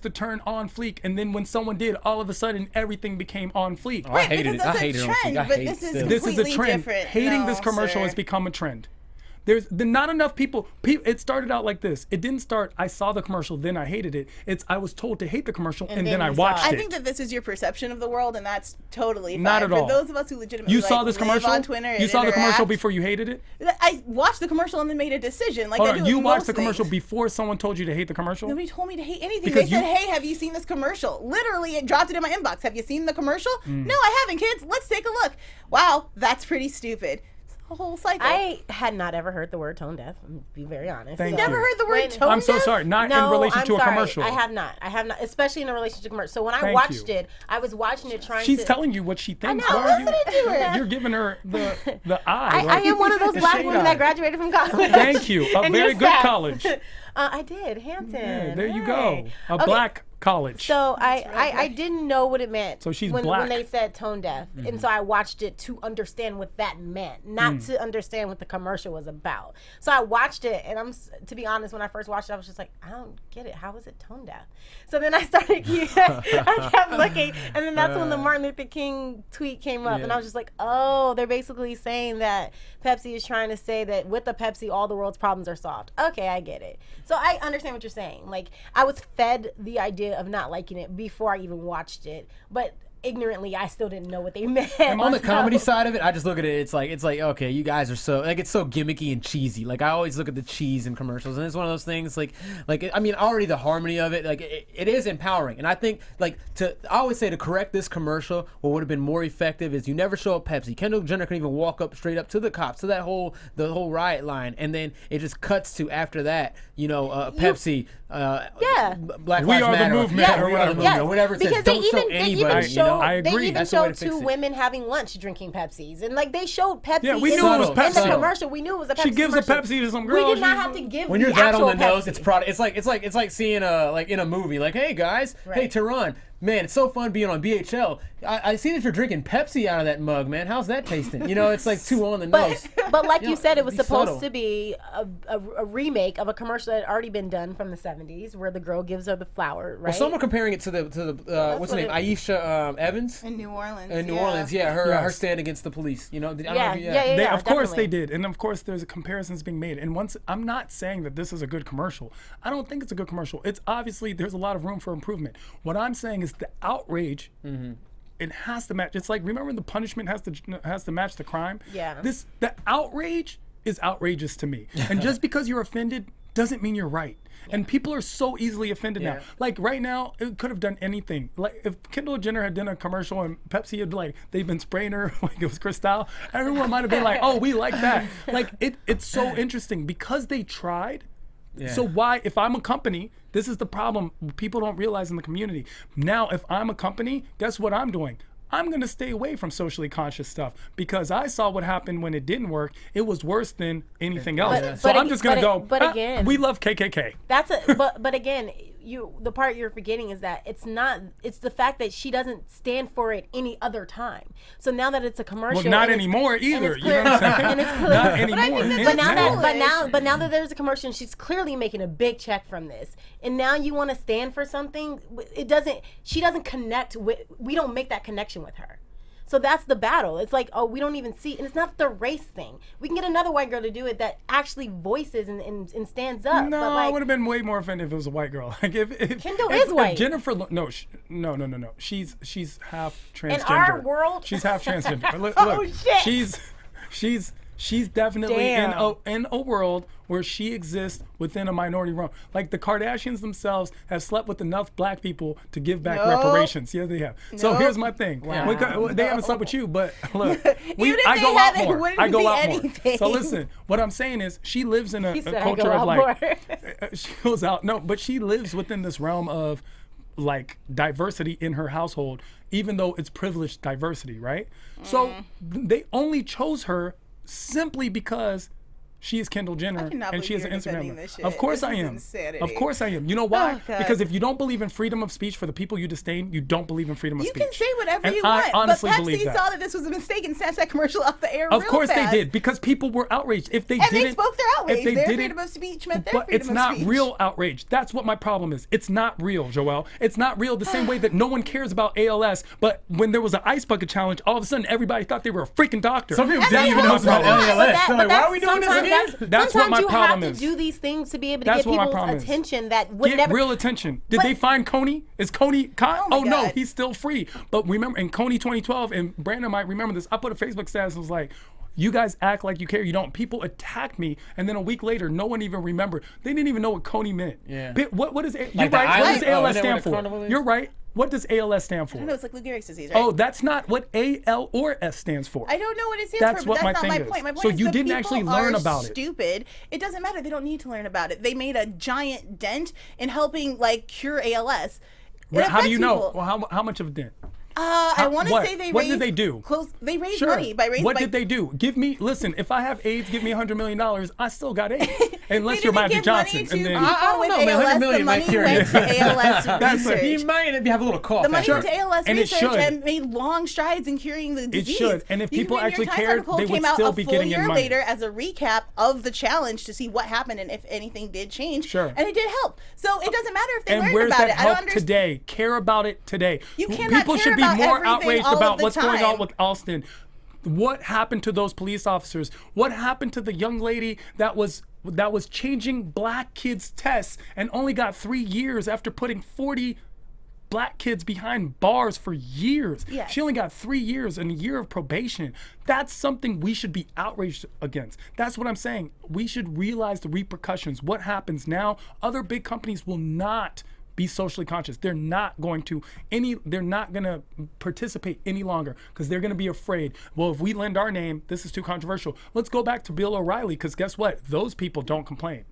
the turn on fleek, and then when someone did, all of a sudden everything became on fleek. I hated because it. I that's a hated it on trend, Fleek. I but hate this it is still. This is a completely trend. different. Hating No, this commercial sir. has become a trend. There's not enough people. It started out like this. It didn't start. I saw the commercial, then I hated it. It's I was told to hate the commercial, and then then I you saw watched it. it. I think that this is your perception of the world, and that's totally fine. Not at For all. those of us who legitimately You saw this live commercial. on Twitter You and saw the commercial interact. before you hated it. I watched the commercial and then made a decision. Like Hold I do on. with You watched most the commercial things. before someone told you to hate the commercial. Nobody told me to hate anything. Because They said, you- "Hey, have you seen this commercial?" Literally, it dropped it in my inbox. Have you seen the commercial? Mm. No, I haven't, kids. Let's take a look. Wow, that's pretty stupid. It's a whole cycle. I had not ever heard the word tone deaf. I'm gonna be very honest. Thank never you. heard the word When- tone I'm so deaf? sorry. Not No, in relation I'm to a sorry. commercial. I have not, especially in a relationship commercial. So when I Thank watched you. it, I was watching it trying She's to. telling you what she thinks. know, Why are you? listening to her. You're giving her the eye. I like- am one of those the black shade women eye. that graduated from college. Thank you. A And very you're good sad. college. I did, Hampton. Yeah, there you Hey. go. A Okay, black college. So I didn't know what it meant. So she's when black. they said tone deaf, and so I watched it to understand what that meant, not to understand what the commercial was about. So I watched it, and to be honest, when I first watched it, I was just like, I don't get it. How is it tone deaf? So then I started, I kept looking, and then that's when the Martin Luther King tweet came up, and I was just like, oh, they're basically saying that Pepsi is trying to say that with the Pepsi, all the world's problems are solved. Okay, I get it. So I understand what you're saying. Like, I was fed the idea of not liking it before I even watched it, but ignorantly, I still didn't know what they meant. On the So- comedy side of it, I just look at it. It's like okay, you guys are so it's so gimmicky and cheesy. Like I always look at the cheese in commercials, and it's one of those things. Like I mean, already the harmony of it, like it is empowering. And I think I always say to correct this commercial, what would have been more effective is you never show up Pepsi. Kendall Jenner can even walk up straight up to the cops, to the whole riot line, and then it just cuts to after that, Pepsi. Yeah. Black We Lives are the Matter, movement, or or whatever. or whatever it says. Because Don't they show even anybody. showed, I they agree. even That's the way showed to fix two it. women having lunch drinking Pepsis, and like they showed Pepsi. Yeah, we in knew it was the- Pepsi. in the commercial. We knew it was a Pepsi. She gives a commercial. Pepsi to some We girl. did not she's- have to give. When the you're that on actual the nose, Pepsi. it's product. It's like seeing like in a movie, like, hey guys, hey Right. Tehran, man, it's so fun being on BHL. I see that you're drinking Pepsi out of that mug, man. How's that tasting? It's like too on the nose. But like You you know, said, it was be supposed subtle. to be a remake of a commercial that had already been done from the 70s, where the girl gives her the flower, right? Well, some are comparing it to the what's her name, what Aisha Evans in New Orleans. in New Orleans. Yeah, her Yes. stand against the police. I don't know Yeah, if you- yeah, They, of course definitely. they did, and of course there's comparisons being made. And once I'm not saying that this is a good commercial. I don't think it's a good commercial. It's obviously there's a lot of room for improvement. What I'm saying is the outrage. It has to match. It's like remember the punishment has to match the crime. Yeah. The outrage is outrageous to me, and just because you're offended doesn't mean you're right. And people are so easily offended now. Yeah. Like right now, it could have done anything. Like if Kendall Jenner had done a commercial and Pepsi had like they've been spraying her like it was Cristal, everyone might have been like, "Oh, we like that." Like it's so interesting because they tried. Yeah. So why, if I'm a company, this is the problem people don't realize in the community. Now, if I'm a company, guess what I'm doing? I'm going to stay away from socially conscious stuff because I saw what happened when it didn't work. It was worse than anything else. So I'm just going to go, but again, we love KKK. But again, the part you're forgetting is that it's the fact that she doesn't stand for it any other time. So now that it's a commercial, well, not anymore either. You know what I'm saying? And it's clear. Not anymore. But now that there's a commercial, and she's clearly making a big check from this. And now you want to stand for something. She doesn't connect with. We don't make that connection with her. So that's the battle. It's like, oh, we don't even see, and it's not the race thing. We can get another white girl to do it that actually voices and stands up. No, but like, I would have been way more offended if it was a white girl. Like if Kendall is white. If Jennifer, no. She's half transgender. In our world, she's half transgender. Look, oh shit. She's definitely in a world where she exists within a minority realm. Like the Kardashians themselves have slept with enough black people to give back reparations. Yeah, they have. So here's my thing. Wow. They haven't slept with you, but look, I go out more. Wouldn't I go be out anything. more. So listen, what I'm saying is she lives in a said, culture I go of out like more. she goes out. No, but she lives within this realm of like diversity in her household, even though it's privileged diversity, right? So they only chose her simply because she is Kendall Jenner and she has an Instagram. Of course I am. Of course I am. You know why? Because if you don't believe in freedom of speech for the people you disdain, you don't believe in freedom of speech. You can say whatever and you I want, honestly but believe Pepsi saw that this was a mistake and snatched that commercial off the air. Of course fast. they did, because people were outraged. If they and didn't, they spoke their outrage. if they Their didn't, freedom of speech meant their but freedom it's of not speech. real outrage. That's what my problem is. It's not real, Joelle. It's not real the same way that no one cares about ALS, but when there was an ice bucket challenge, all of a sudden everybody thought they were a freaking doctor. Some people That's didn't even my know about problem. ALS. They're like, why are we doing this again? That's what my problem Sometimes you have to do these things to be able to That's get what my people's problem is. attention that would Get never. real attention. Did But- they find Coney? Is Coney caught? Oh Oh, my no, God. he's still free. But remember, in Coney 2012, and Brandon might remember this, I put a Facebook status and was like, you guys act like you care. You don't. People attacked me, and then a week later, no one even remembered. They didn't even know what Coney meant. Yeah. What is it? Like You're the right. What island? does Oh, ALS isn't that stand what a for? carnival is? You're right. What does ALS stand for? I know it's like Lou Gehrig's disease, right? Oh, that's not what AL or S stands for. I don't know what it stands That's for, but what my that's not my thing is. point. My point So is you the didn't people actually learn are about it. Stupid. It doesn't matter. They don't need to learn about it. They made a giant dent in helping like cure ALS. How do you know? Well, how much of a dent? I want to what? say they What raised. did they do? They raised Sure. money by raising. What did they do? Give me, listen, if I have AIDS, give me $100 million. I still got AIDS. Unless They you're didn't Magic give money Johnson. to And then, people I don't with know, man. ALS. 100 The million might money cure went you. to ALS That's research. You might have a little cough. The money after. went to ALS And it research should. and made long strides in curing the disease. should. And if The people New York actually Times cared, article they would came out still a be full getting year in money. later as a recap of the challenge to see what happened and if anything did change. Sure. And it did help. So it doesn't matter if they and learned where's about that it. I don't help understand. today? Care about it today. You cannot People care should be about more everything outraged all of about the what's going time. on with Austin. What happened to those police officers? What happened to the young lady that was changing black kids' tests and only got 3 years after putting 40 black kids behind bars for years? Yes. She only got 3 years and a year of probation. That's something we should be outraged against. That's what I'm saying. We should realize the repercussions. What happens now? Other big companies will not be socially conscious. They're not going to participate any longer because they're going to be afraid. Well, if we lend our name, this is too controversial. Let's go back to Bill O'Reilly, because guess what? Those people don't complain.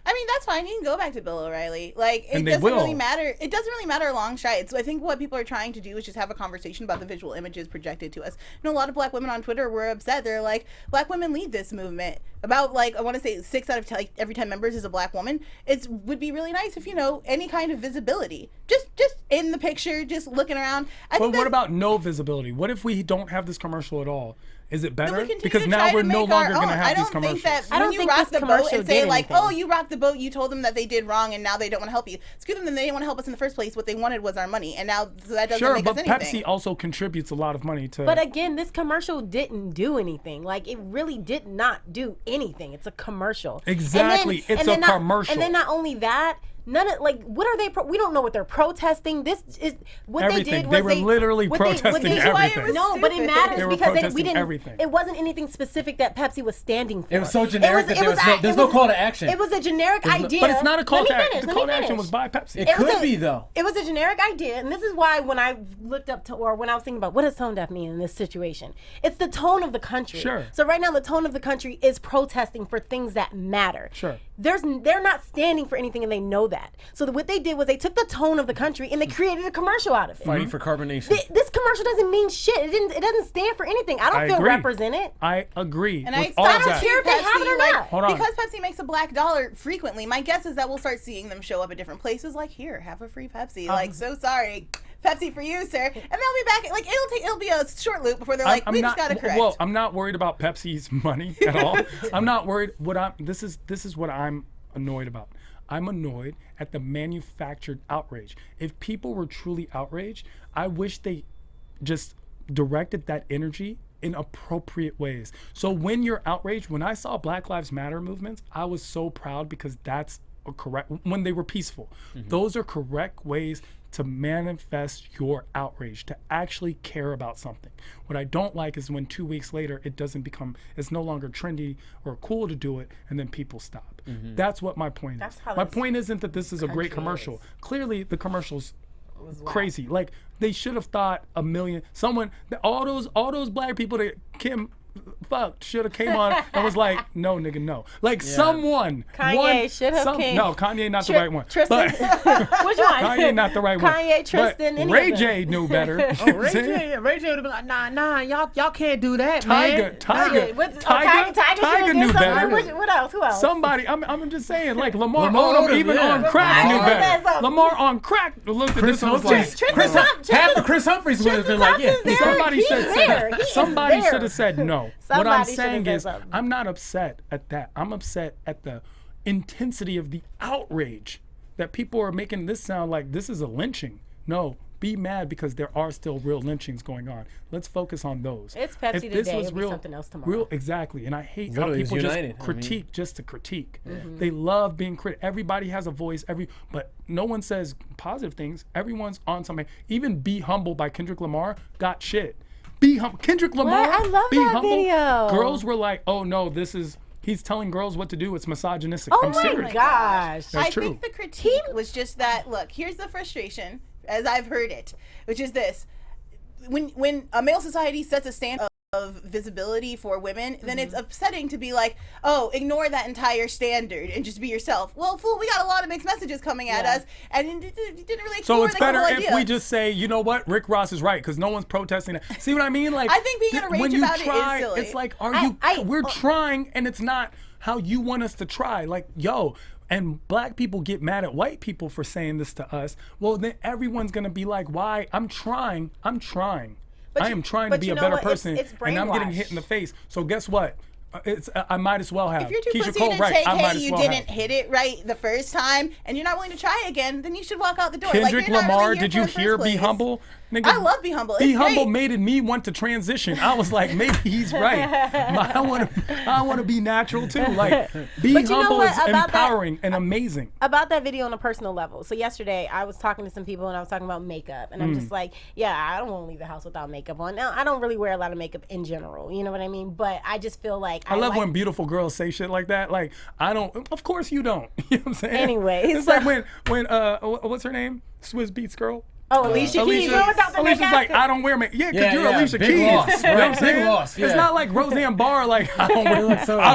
I mean, that's fine. You can go back to Bill O'Reilly. Like, it And they doesn't will. really matter. It doesn't really matter long strides. I think what people are trying to do is just have a conversation about the visual images projected to us. You know, a lot of black women on Twitter were upset. They're like, black women lead this movement. About, like, I want to say 6 out of every 10 members is a black woman. It would be really nice if, any kind of visibility. Just in the picture, just looking around. But what about no visibility? What if we don't have this commercial at all? Is it Then we better? continue Because to now try to we're no make our longer going to own. have I these don't commercials. think that I don't when you think rock this the boat commercial and say did like, anything. oh, you rocked the boat, you told them that they did wrong and now they don't want to help you. Screw them, then they didn't want to help us in the first place. What they wanted was our money, and now so that doesn't Sure, make but us anything. Pepsi also contributes a lot of money to. But again, this commercial didn't do anything. Like, it really did not do anything. It's a commercial. Exactly. It's a commercial. And then not only that, none of what are they? We don't know what they're protesting. This is what Everything. they did. They Was were literally protesting everything. No, but it Stupid. matters They were because protesting we didn't. everything. It wasn't anything specific that Pepsi was standing for. It was so generic that there's no call to action. It was a generic idea. But it's not a call Let to me action. finish, The let call me to action finish. was by Pepsi. It was could a- be though. It was a generic idea, and this is why when I looked up to, or when I was thinking about what does tone deaf mean in this situation, it's the tone of the country. Sure. So right now, the tone of the country is protesting for things that matter. Sure. They're not standing for anything, and they know that. So what they did was they took the tone of the country and they created a commercial out of it. Fighting for carbonation. This commercial doesn't mean shit. It doesn't stand for anything. I don't feel agree. represented. I agree. And with I all don't of that. care if they have it or not. Hold on. Because Pepsi makes a black dollar frequently, my guess is that we'll start seeing them show up at different places. Like, here, have a free Pepsi. Like, so sorry, Pepsi for you, sir. And they'll be back. Like, it'll be a short loop before they're like, we just gotta correct. Well, I'm not worried about Pepsi's money at all. I'm not worried. This is what I'm annoyed about. I'm annoyed at the manufactured outrage. If people were truly outraged, I wish they just directed that energy in appropriate ways. So when you're outraged, when I saw Black Lives Matter movements, I was so proud because that's a correct, when they were peaceful. Those are correct ways to manifest your outrage, to actually care about something. What I don't like is when 2 weeks later it doesn't become, it's no longer trendy or cool to do it, and then people stop. That's what my point is. My point isn't that this is a great commercial. Clearly the commercial's crazy. Like, they should have thought a million, all those black people that Kim fucked should have came on and was like, no, nigga, no. Like, someone. Kanye should have came. No, Kanye not the right one. Tristan. But Which one? Kanye not the right one. Kanye, Tristan, But any Ray of them. J knew better. Ray J would have been like, nah, y'all can't do that, man. Tiger Tiger knew did better. something. What else? Who else? Somebody, I'm just saying, like Lamar Lamar Odom, Odom, even yeah. on crack knew Lamar Odom said better. something. Lamar on crack looked at this and was like, Half of Chris Humphries would have been like, yeah. Thompson's there. somebody He's said there. He is somebody there. should have said no. What I'm Somebody should have saying said is, something. I'm not upset at that. I'm upset at the intensity of the outrage that people are making this sound like this is a lynching. No, be mad because there are still real lynchings going on. Let's focus on those. It's Pepsi If today, this was it'll be real, something else tomorrow. Real, exactly. And I hate Literally, how it's people just united. critique just to critique. They love being Everybody has a voice. But no one says positive things. Everyone's on something. Even "Be Humble" by Kendrick Lamar got shit. Be humble. Kendrick Lamar. I love Be that humble. video. Girls were like, "Oh no, he's telling girls what to do. It's misogynistic." Oh I'm my serious. gosh. That's I true. think the critique was just that, look, here's the frustration, as I've heard it, which is this. When a male society sets a standard of visibility for women, then it's upsetting to be like, oh, ignore that entire standard and just be yourself. Well, fool, we got a lot of mixed messages coming at us, and it didn't really explore So it's the better whole if idea. we just say, you know what, Rick Ross is right, because no one's protesting that. See what I mean? Like, I think being in a rage when you about it is try, silly. it's like, we're oh. trying, and it's not how you want us to try. Like, yo. And black people get mad at white people for saying this to us. Well, then everyone's gonna be like, "Why? I'm trying. I am trying to be a better person, it's and I'm getting hit in the face." So guess what? I might as well have. If you're too Keisha pussy Cole, to right? take, I might hey, as you well didn't have. hit it right the first time, and you're not willing to try again, then you should walk out the door. Kendrick like, you're not Lamar, really here did for you the hear first "Be place. Humble"? Nigga, I love Be Humble. Be It's Humble great. made me want to transition. I was like, maybe he's right. I want to be natural too. Like, Be But you know Humble what? is About that- empowering and amazing. About that video on a personal level. So yesterday I was talking to some people and I was talking about makeup, and I'm just like, yeah, I don't want to leave the house without makeup on. Now, I don't really wear a lot of makeup in general, you know what I mean? But I just feel like I love like, when beautiful girls say shit like that. Like, I don't. Of course you don't. You know what I'm saying? Anyways, it's like when what's her name? Swizz Beatz girl. Oh, Alicia Keys. Alicia's like, I don't wear makeup. Yeah, because you're Alicia big Keys. loss, You know what I'm right, saying? big loss, It's yeah. not like Roseanne Barr. Like, I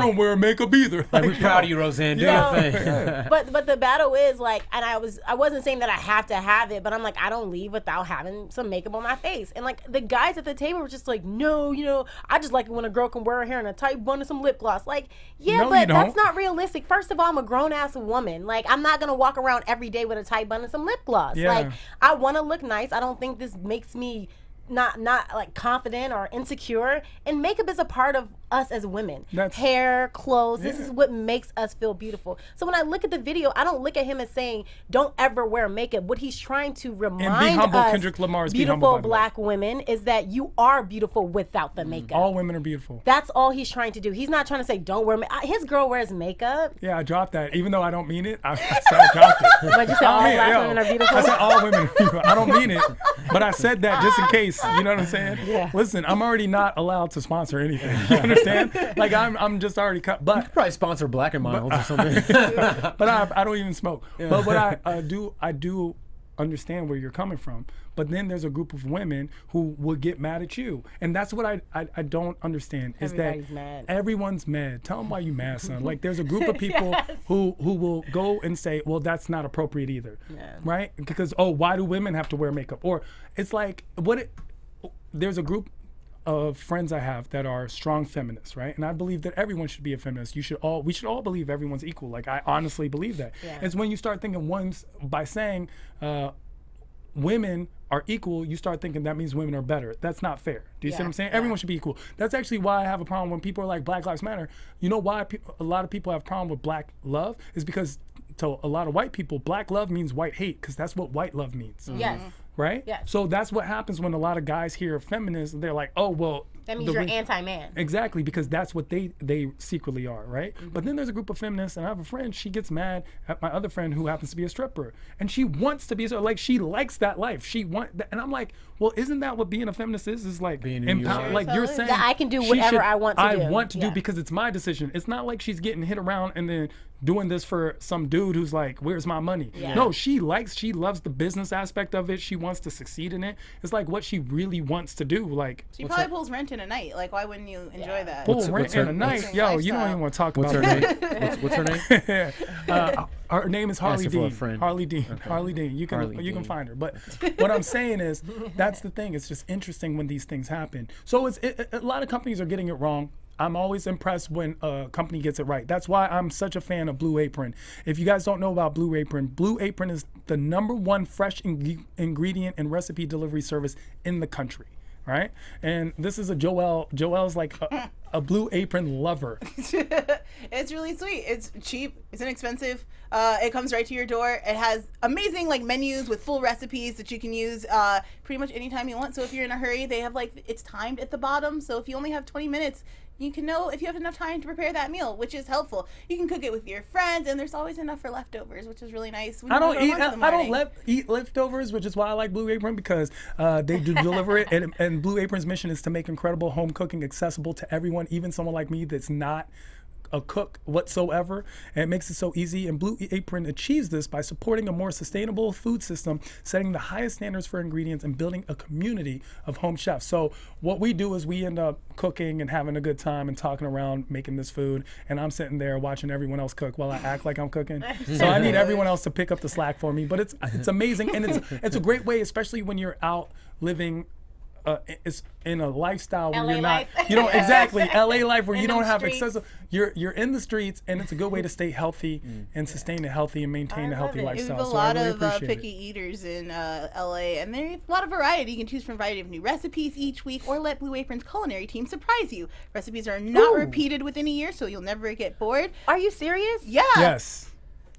don't wear makeup either. Like, we're yo. proud of you, Roseanne. Do your thing. But the battle is like, and I wasn't saying that I have to have it, but I'm like, I don't leave without having some makeup on my face. And like the guys at the table were just like, no, you know, I just like it when a girl can wear her hair in a tight bun and some lip gloss. Like, yeah, No, but you that's don't. not realistic. First of all, I'm a grown ass woman. Like, I'm not gonna walk around every day with a tight bun and some lip gloss. Yeah. Like, I want to look nice. I don't think this makes me not like confident or insecure, and makeup is a part of us as women. Hair, clothes, this is what makes us feel beautiful. So when I look at the video, I don't look at him as saying don't ever wear makeup. What he's trying to remind Humble, us, Kendrick Lamar's Be Humble, beautiful by the way. black women, is that you are beautiful without the makeup. All women are beautiful. That's all he's trying to do. He's not trying to say don't wear makeup. His girl wears makeup. Yeah, I dropped that. Even though I don't mean it, I dropped it. But you said all black women are beautiful. I said all women are beautiful. I don't mean it, but I said that just in case. You know what I'm saying? Yeah. Listen, I'm already not allowed to sponsor anything. You understand? Like I'm just already cut. But Probably sponsor Black and Miles or something. but I don't even smoke. But what I do understand where you're coming from. But then there's a group of women who will get mad at you. And that's what I don't understand is Everybody's that mad. everyone's mad. Tell them why you mad, son. Like there's a group of people who will go and say, well, that's not appropriate either. Yeah. Right? Because, oh, why do women have to wear makeup? Or it's like, there's a group of friends I have that are strong feminists, right? And I believe that everyone should be a feminist. We should all believe everyone's equal. Like I honestly believe that. Yeah. It's when you start thinking by saying women are equal, you start thinking that means women are better. That's not fair. Do you see what I'm saying? Everyone should be equal. That's actually why I have a problem when people are like Black Lives Matter. You know why a lot of people have a problem with black love is because to a lot of white people, black love means white hate because that's what white love means. Yes. Right? Yes. So that's what happens when a lot of guys hear feminists, they're like, oh, well. That means you're anti-man. Exactly, because that's what they secretly are, right? But then there's a group of feminists, and I have a friend, she gets mad at my other friend who happens to be a stripper. And she wants to be like, she likes that life. And I'm like, well, isn't that what being a feminist is? Is like, Being who you are. like you're saying. That I can do she whatever I want to do. I want to do Yeah. because it's my decision. It's not like she's getting hit around and then doing this for some dude who's like, where's my money? Yeah. No, she loves the business aspect of it. She wants to succeed in it. It's like what she really wants to do. Like, She probably pulls rent in a night. Like, why wouldn't you enjoy that? pull What's rent her- in a night. what's her Yo, you don't lifestyle? even want to talk What's her about name? What's her name? her name is Harley Asking for a Dean. friend. Harley Dean. Harley Dean. You can Harley you can Dean. find her. But what I'm saying is, that's the thing. It's just interesting when these things happen. So a lot of companies are getting it wrong. I'm always impressed when a company gets it right. That's why I'm such a fan of Blue Apron. If you guys don't know about Blue Apron is the #1 fresh ingredient and recipe delivery service in the country. Right? And this is a Joelle. Joelle's like a Blue Apron lover. It's really sweet. It's cheap. It's inexpensive. It comes right to your door. It has amazing like menus with full recipes that you can use pretty much anytime you want. So if you're in a hurry, they have like it's timed at the bottom. So if you only have 20 minutes, you can know if you have enough time to prepare that meal, which is helpful. You can cook it with your friends, and there's always enough for leftovers, which is really nice. When I you don't go to eat. lunch in the I don't morning. eat leftovers, which is why I like Blue Apron because they do deliver it. And Blue Apron's mission is to make incredible home cooking accessible to everyone, even someone like me that's not a cook whatsoever, and it makes it so easy. And Blue Apron achieves this by supporting a more sustainable food system, setting the highest standards for ingredients, and building a community of home chefs. So what we do is we end up cooking and having a good time and talking around making this food, and I'm sitting there watching everyone else cook while I act like I'm cooking. So I need everyone else to pick up the slack for me. But it's amazing, and it's a great way, especially when you're out living. It's in a lifestyle where LA you're not, life. you know, exactly LA life where In you don't them have streets. excessive. You're in the streets, and it's a good way to stay healthy and sustain a healthy and maintain I a healthy love it. There's lifestyle. a So I lot really of appreciate picky it. eaters in LA, and there's a lot of variety. You can choose from a variety of new recipes each week, or let Blue Apron's culinary team surprise you. Recipes are not repeated within a year, so you'll never get bored. Are you serious? Yeah, Yes,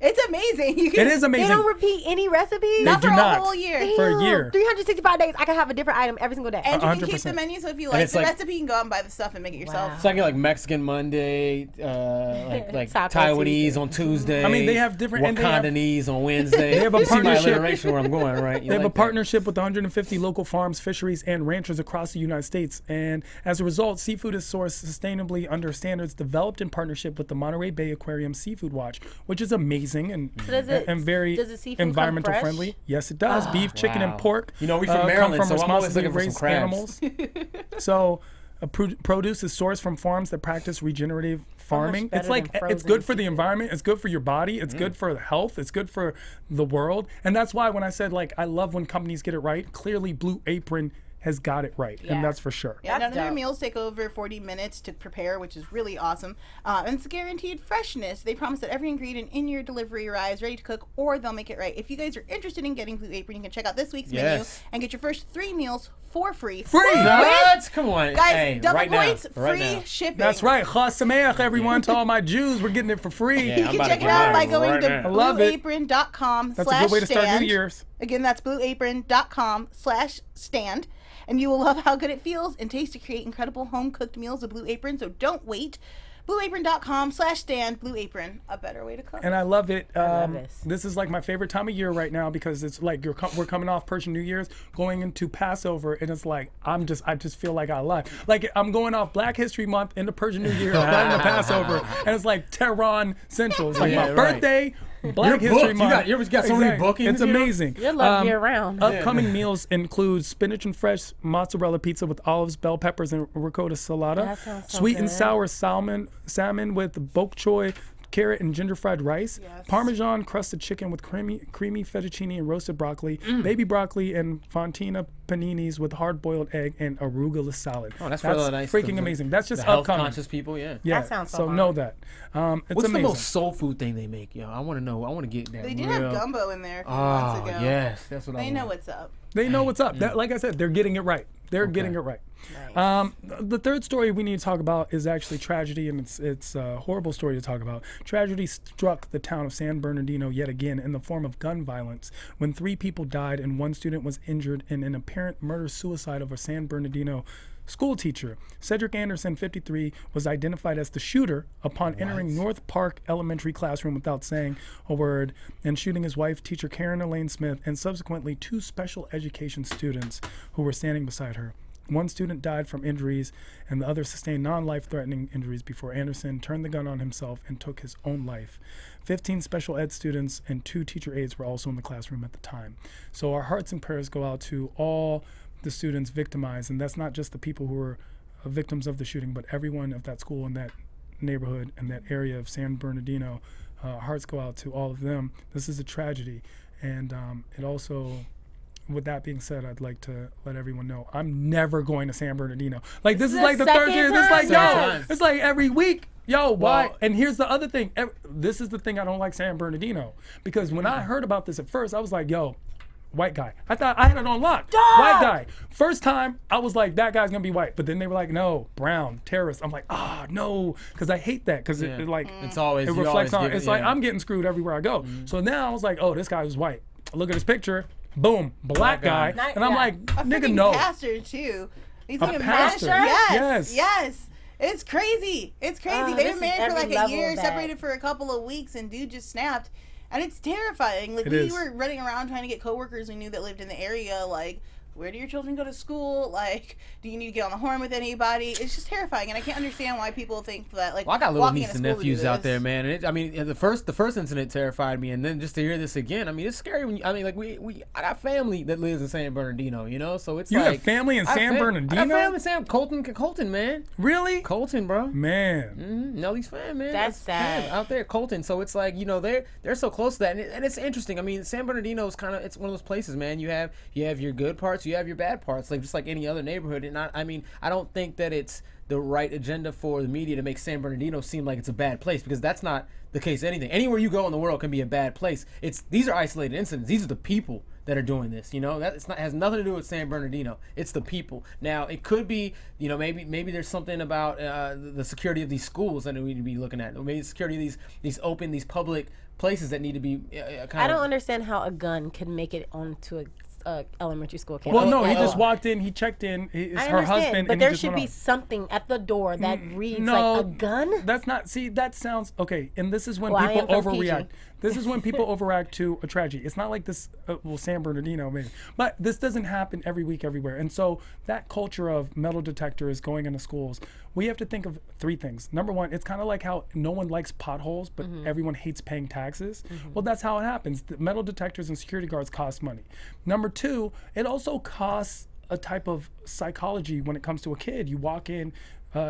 it's amazing. You can, it is They amazing. don't repeat any recipes? Not do for not. a whole year. For a Damn, year. 365 days, I can have a different item every single day. And you can keep 100%. the menu, so if you like it's the like- recipe, you can go out and buy the stuff and make it yourself. Wow. It's like Mexican Monday, like Taco Taiwanese Tuesday. on Tuesday. I mean, they have different- and they have- Wakandanese on Wednesday. They have a You see my partnership. alliteration where I'm going, right? You They have like a that. partnership with 150 local farms, fisheries, and ranchers across the United States. And as a result, seafood is sourced sustainably under standards developed in partnership with the Monterey Bay Aquarium Seafood Watch, which is amazing and, So does it- and very does the seafood come environmental fresh? friendly. Yes, it does. Beef, chicken, and wow. pork. You know, we from come Maryland, so I'm always responsibly looking for some raised crabs. animals. So produce is sourced from farms that practice regenerative farming. better It's like than it's frozen good for the seafood. environment. It's good for your body. It's good for the health. It's good for the world. And that's why when I said like I love when companies get it right. Clearly, Blue Apron has got it right, Yeah. and that's for sure. Yeah, none That's of their dope. meals take over 40 minutes to prepare, which is really awesome. And it's guaranteed freshness. They promise that every ingredient in your delivery arrives ready to cook, or they'll make it right. If you guys are interested in getting Blue Apron, you can check out this week's menu Yes. and get your first 3 meals for free. Free! What? Come on, Guys, hey, double right points, now, right free now. shipping. That's right. Chas Sameach, everyone, to all my Jews, we're getting it for free. Yeah, You I'm can about to check it get out by mine going right to now. I love it. blueapron.com/stand. That's a good way to start New Year's. Again, that's blueapron.com/stand. And you will love how good it feels and tastes to create incredible home-cooked meals with Blue Apron. So don't wait. blueapron.com/stand. Blue Apron, a better way to cook. And I love it. love this. This is like my favorite time of year right now because it's like we're coming off Persian New Year's, going into Passover, and it's like I just feel like I lied. Like I'm going off Black History Month into Persian New Year, right into Passover, and it's like Tehran Central. It's like Yeah, my right. birthday, Black You're History booked. Month. You got so many bookings, It's you know? amazing. You're lucky year round. Upcoming meals include spinach and fresh mozzarella pizza with olives, bell peppers, and ricotta salata. That sounds so Sweet and good. sour salmon with bok choy, carrot and ginger fried rice. Yes. Parmesan crusted chicken with creamy fettuccine and roasted broccoli. Baby broccoli and fontina paninis with hard-boiled egg and arugula salad. Oh, that's really nice. Freaking amazing. That's just the health upcoming. conscious people, yeah. Yeah. That sounds so so fun. know that. It's What's amazing. the most soul food thing they make, yo? I want to know. I want to get that. They did real... have gumbo in there a few months Oh, ago. yes. That's what I They want. know what's up. They know what's up. That, like I said, they're getting it right. They're getting it right. The third story we need to talk about is actually tragedy, and it's a horrible story to talk about. Tragedy struck the town of San Bernardino yet again in the form of gun violence when 3 people died and 1 student was injured in an apparent murder-suicide of a San Bernardino school teacher. Cedric Anderson, 53, was identified as the shooter upon entering North Park Elementary classroom without saying a word and shooting his wife, teacher Karen Elaine Smith, and subsequently 2 special education students who were standing beside her. 1 student died from injuries and the other sustained non-life-threatening injuries before Anderson turned the gun on himself and took his own life. 15 special ed students and 2 teacher aides were also in the classroom at the time. So our hearts and prayers go out to all the students victimized, and that's not just the people who were victims of the shooting, but everyone of that school in that neighborhood and that area of San Bernardino. Hearts go out to all of them. This is a tragedy, and it also, with that being said, I'd like to let everyone know I'm never going to San Bernardino. Like, this is the like the 3rd second year. This is like, time. yo, it's like every week. Yo, why? Well- And here's the other thing. This is the thing I don't like San Bernardino, because when I heard about this at first, I was like, yo, white guy. I thought I had it on lock. White guy. First time, I was like, that guy's gonna be white. But then they were like, no, brown, terrorist. I'm like, no, because I hate that, because it like It's always it you reflects always on. give it, It's like yeah. I'm getting screwed everywhere I go. So now I was like, oh, this guy was white. I look at his picture, boom, black guy, Not- and I'm yeah. like, A nigga, freaking no. pastor too. He's A like a pastor? Yes, Yes. yes. It's crazy. It's crazy. Oh, They this were is married for every like a level year, of that. separated for a couple of weeks, and dude just snapped. And it's terrifying. Like, It we is. were running around trying to get coworkers we knew that lived in the area, like, where do your children go to school? Like, do you need to get on the horn with anybody? It's just terrifying, and I can't understand why people think that, like, Well, I got little walking nieces into and school to do nephews out this. there, man. And the first incident terrified me, and then just to hear this again, I mean, it's scary. When I got family that lives in San Bernardino, you know, so it's You like have family in I San got Bernardino? family in Colton, man, Really? Colton, bro. Man. Nelly's fan, man. That's fam sad. out there, Colton. So it's like, you know, they're so close to that, and it's interesting. I mean, San Bernardino is it's one of those places, man. You have your good parts, you have your bad parts, like just like any other neighborhood. And I don't think that it's the right agenda for the media to make San Bernardino seem like it's a bad place, because that's not the case. Anywhere you go in the world can be a bad place. These are isolated incidents. These are the people that are doing this, you know. That has nothing to do with San Bernardino. It's the people. Now it could be, you know, maybe there's something about the security of these schools that we need to be looking at. Or maybe the security of these public places that need to be kind I of. don't understand how a gun could make it onto a elementary school campus. Well, no, he at just all. walked in, he checked in, it's I her understand, husband, but and he there just should went be off. something at the door that reads No, like a gun. That's not. See, that sounds okay. And this is when Well, I people am from PG. overreact. This is when people overreact to a tragedy. It's not like this. San Bernardino maybe, but this doesn't happen every week everywhere. And so that culture of metal detectors going into schools, we have to think of 3 things. Number 1, it's kind of like how no one likes potholes, but everyone hates paying taxes. Well, that's how it happens. The metal detectors and security guards cost money. Number 2, it also costs a type of psychology when it comes to a kid. You walk in,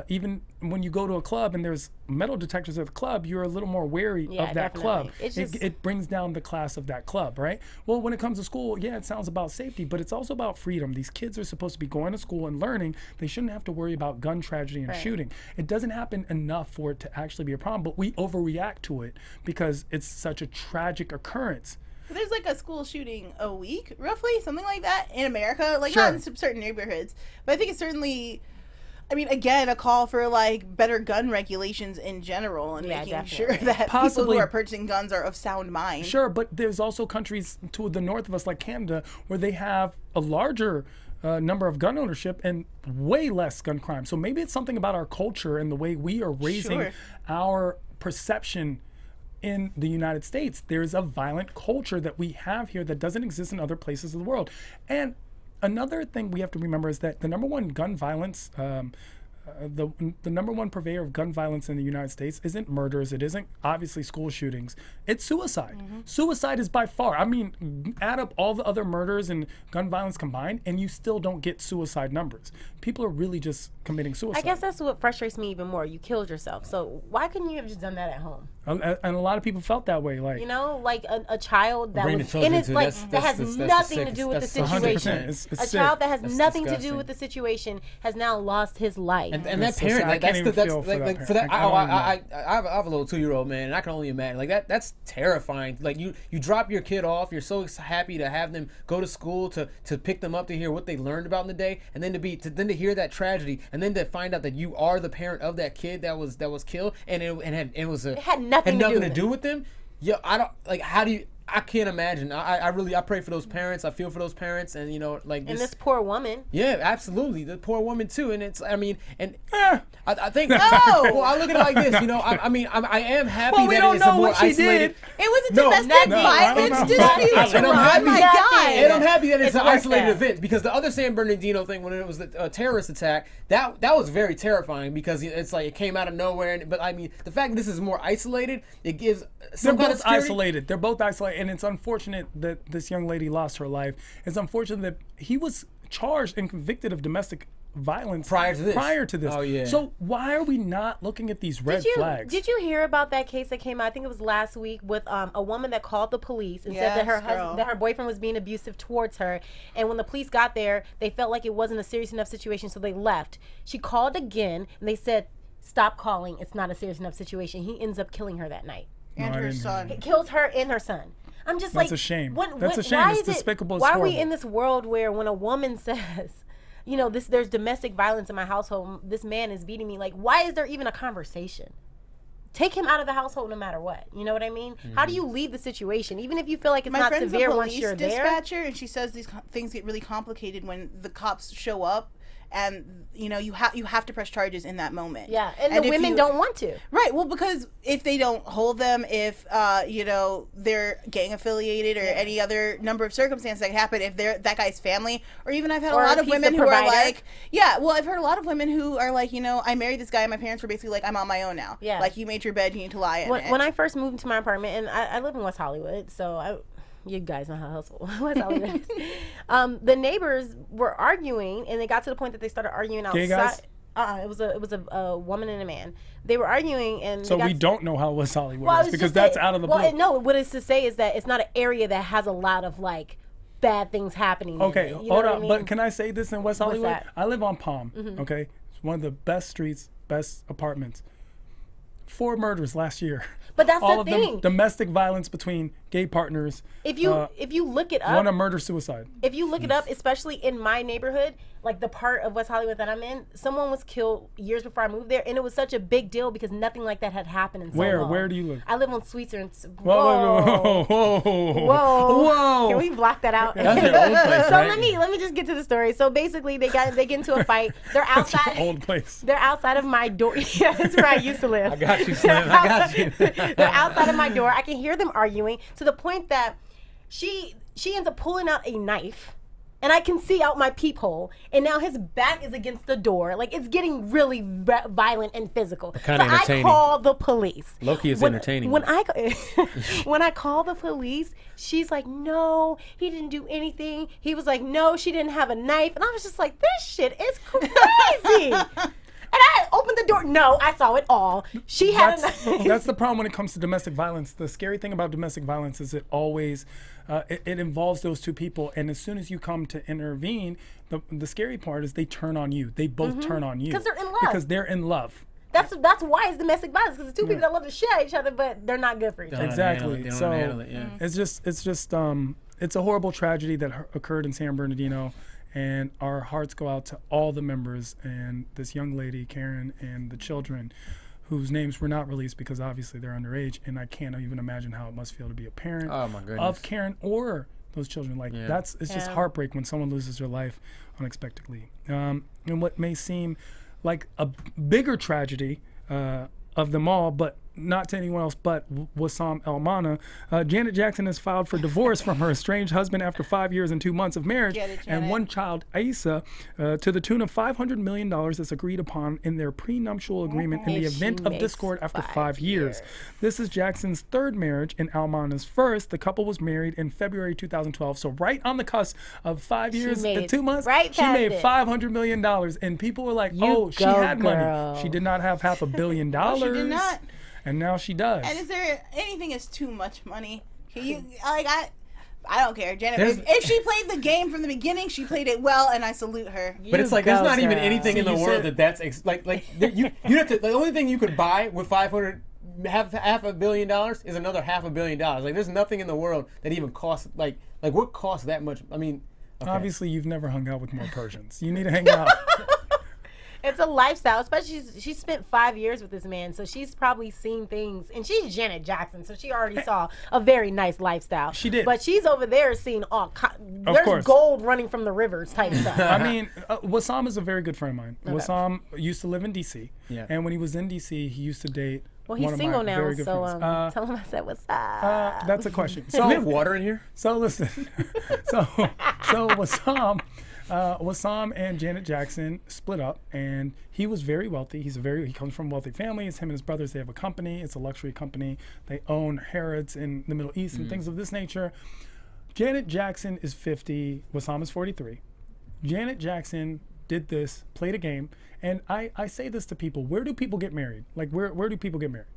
even when you go to a club and there's metal detectors at the club, you're a little more wary Yeah, of that definitely. club. It's just- It brings down the class of that club, right? Well, when it comes to school, yeah, it sounds about safety, but it's also about freedom. These kids are supposed to be going to school and learning. They shouldn't have to worry about gun tragedy and shooting. It doesn't happen enough for it to actually be a problem, but we overreact to it because it's such a tragic occurrence. There's like a school shooting a week, roughly, something like that, in America. Like, Sure. not in some certain neighborhoods. But I think it's certainly, I mean, again, a call for, like, better gun regulations in general and Yeah, making definitely. sure that people Possibly. who are purchasing guns are of sound mind. Sure, but there's also countries to the north of us, like Canada, where they have a larger number of gun ownership and way less gun crime. So maybe it's something about our culture and the way we are raising Sure. our perception in the United States. There's a violent culture that we have here that doesn't exist in other places of the world. And another thing we have to remember is that the number 1 gun violence the number one purveyor of gun violence in the United States isn't murders. It isn't obviously school shootings. It's suicide. Suicide is by far. I mean, add up all the other murders and gun violence combined, and you still don't get suicide numbers. People are really just committing suicide. I guess that's what frustrates me even more. You killed yourself. So why couldn't you have just done that at home? And a lot of people felt that way. Like, You know, like a child that Bring was the children in it, to- like that's- that has that's the nothing to do with the sickest- that's situation. 100%. It's A sick. child that has That's nothing to disgusting. do with the situation has now lost his life. And that That's so parent, sad. I like, can't that's even that's feel for like, that like for that. parent. I have a little 2-year-old, man, and I can only imagine. Like that's terrifying. Like you drop your kid off, you're so happy to have them go to school to pick them up to hear what they learned about in the day, and then to hear that tragedy, and then to find out that you are the parent of that kid that was killed, and it had nothing to do to with do with them. Yeah, I don't like. How do you? I can't imagine. I really pray for those parents. I feel for those parents, and you know, like And this poor woman. Yeah, absolutely. The poor woman too, and it's. I mean, and I think. No! Well, I look at it like this. You know, I am happy Well, we that don't it's a know more what she isolated. did. It was a No, domestic no, I don't violence know. dispute. And I'm Oh happy- my And God. I'm happy that it's an worth isolated that. event, because the other San Bernardino thing, when it was the terrorist attack, that was very terrifying, because it's like it came out of nowhere. But I mean, the fact that this is more isolated, it gives They're some kind of both security. isolated. They're both isolated, and it's unfortunate that this young lady lost her life. It's unfortunate that he was charged and convicted of domestic violence Prior to this. Oh, yeah. So why are we not looking at these red flags? Did you hear about that case that came out? I think it was last week, with a woman that called the police and said that Yes, girl. that her boyfriend was being abusive towards her. And when the police got there, they felt like it wasn't a serious enough situation, so they left. She called again, and they said, "Stop calling. It's not a serious enough situation." He ends up killing her that night. And No, I her didn't son. hear Kills her and her son. I'm just That's like, a shame. What, That's a shame. Why It's is it- despicable. It's Why are we horrible. in this world where when a woman says, you know, there's domestic violence in my household, this man is beating me, like, why is there even a conversation? Take him out of the household no matter what. You know what I mean? How do you leave the situation, even if you feel like it's My not friend's severe a once police you're there? dispatcher, and she says these things get really complicated when the cops show up, and you know you have to press charges in that moment. Yeah, and the if women you- don't want to. Right. Well, because if they don't hold them, if you know they're gang affiliated or any other number of circumstances that could happen, if they're that guy's family, or even I've had Or a a lot of piece women of who are provider. like, yeah. Well, I've heard a lot of women who are like, you know, I married this guy, and my parents were basically like, I'm on my own now. Yeah. Like, you made your bed, you need to lie in it. When I first moved into my apartment, and I live in West Hollywood, so you guys know how hustle West Hollywood is. The neighbors were arguing, and they got to the point that they started arguing outside. Gay guys? It was a woman and a man. They were arguing, and So they we got don't know how West Hollywood Well, is, it's because just that's that- out of the well, blue. no, what it's to say is that it's not an area that has a lot of like bad things happening. in Okay, it. You know hold what I on. mean? But can I say this in West What's Hollywood? that? I live on Palm. Okay, it's one of the best streets, best apartments. 4 murders last year. But that's all the of thing. them domestic violence between gay partners. If you look it up, One a murder suicide. if you look it up, especially in my neighborhood, like the part of West Hollywood that I'm in, someone was killed years before I moved there, and it was such a big deal because nothing like that had happened in so Where? long. Where do you live? I live on Sweetser. And Whoa, whoa, whoa, whoa, Whoa. whoa. Can we block that out? That's your old place, So right? let me just get to the story. So basically, they get into a fight. They're outside. Old place. They're outside of my door. Yeah, that's where I used to live. I got you, Slim. I got you. They're outside of my door. I can hear them arguing to the point that she ends up pulling out a knife, and I can see out my peephole, and now his back is against the door. Like, it's getting really violent and physical. Kinda so entertaining. I call the police. Loki is When- entertaining. When I call the police, she's like, "No, he didn't do anything." He was like, "No, she didn't have a knife," and I was just like, "This shit is crazy." And I opened the door. No, I saw it all. She had a knife. That's the problem when it comes to domestic violence. The scary thing about domestic violence is it always it involves those two people, and as soon as you come to intervene, the scary part is they turn on you. They both turn on you 'Cause they're in love. Because they're in love. That's why it's domestic violence, because it's two people that love to shit at each other, but they're not good for each other. Exactly. They don't So handle it, yeah. it's just it's a horrible tragedy that occurred in San Bernardino, and our hearts go out to all the members and this young lady Karen and the children whose names were not released because obviously they're underage, and I can't even imagine how it must feel to be a parent Oh, my goodness. of Karen or those children. Like it's just Yeah. heartbreak when someone loses their life unexpectedly. And what may seem like a bigger tragedy of them all, but not to anyone else but Wissam El-Mana, Janet Jackson has filed for divorce from her estranged husband after 5 years and 2 months of marriage Get it, and Janet. one child, Aissa, to the tune of $500 million that's agreed upon in their prenuptial agreement in the If she event of makes discord after 5 5 years. This is Jackson's third marriage and El-Mana's first. The couple was married in February 2012, so right on the cusp of 5 years made and it 2 months, right she past made it. $500 million. And people were like, You oh, she go, had girl. money. She did not have $500 million. She did not. And now she does. And is there anything is too much money? Can you like I don't care, Janet. There's- If she played the game from the beginning, she played it well, and I salute her. But it's like there's go, not even girl. anything in the See, you world said- that's you have to. The only thing you could buy with half $500 million is another $500 million. Like there's nothing in the world that even costs like what costs that much. I mean, okay. Obviously, you've never hung out with more Persians. You need to hang out. It's a lifestyle, especially she spent 5 years with this man, so she's probably seen things, and she's Janet Jackson, so she already saw a very nice lifestyle. She did. But she's over there seeing there's course. gold running from the rivers type stuff. I mean, Wissam is a very good friend of mine. Wissam used to live in D.C. Yeah. And when he was in D.C., he used to date Well, one he's of single my now, very good so friends. tell him I said what's up. That's a question. Do we have water in here? So listen, so Wissam and Janet Jackson split up, and he was very wealthy. He comes from a wealthy family. It's him and his brothers. They have a company. It's a luxury company. They own Harrods in the Middle East and things of this nature. Janet Jackson is 50. Wissam is 43. Janet Jackson did this, played a game, and I say this to people: where do people get married? Like where do people get married?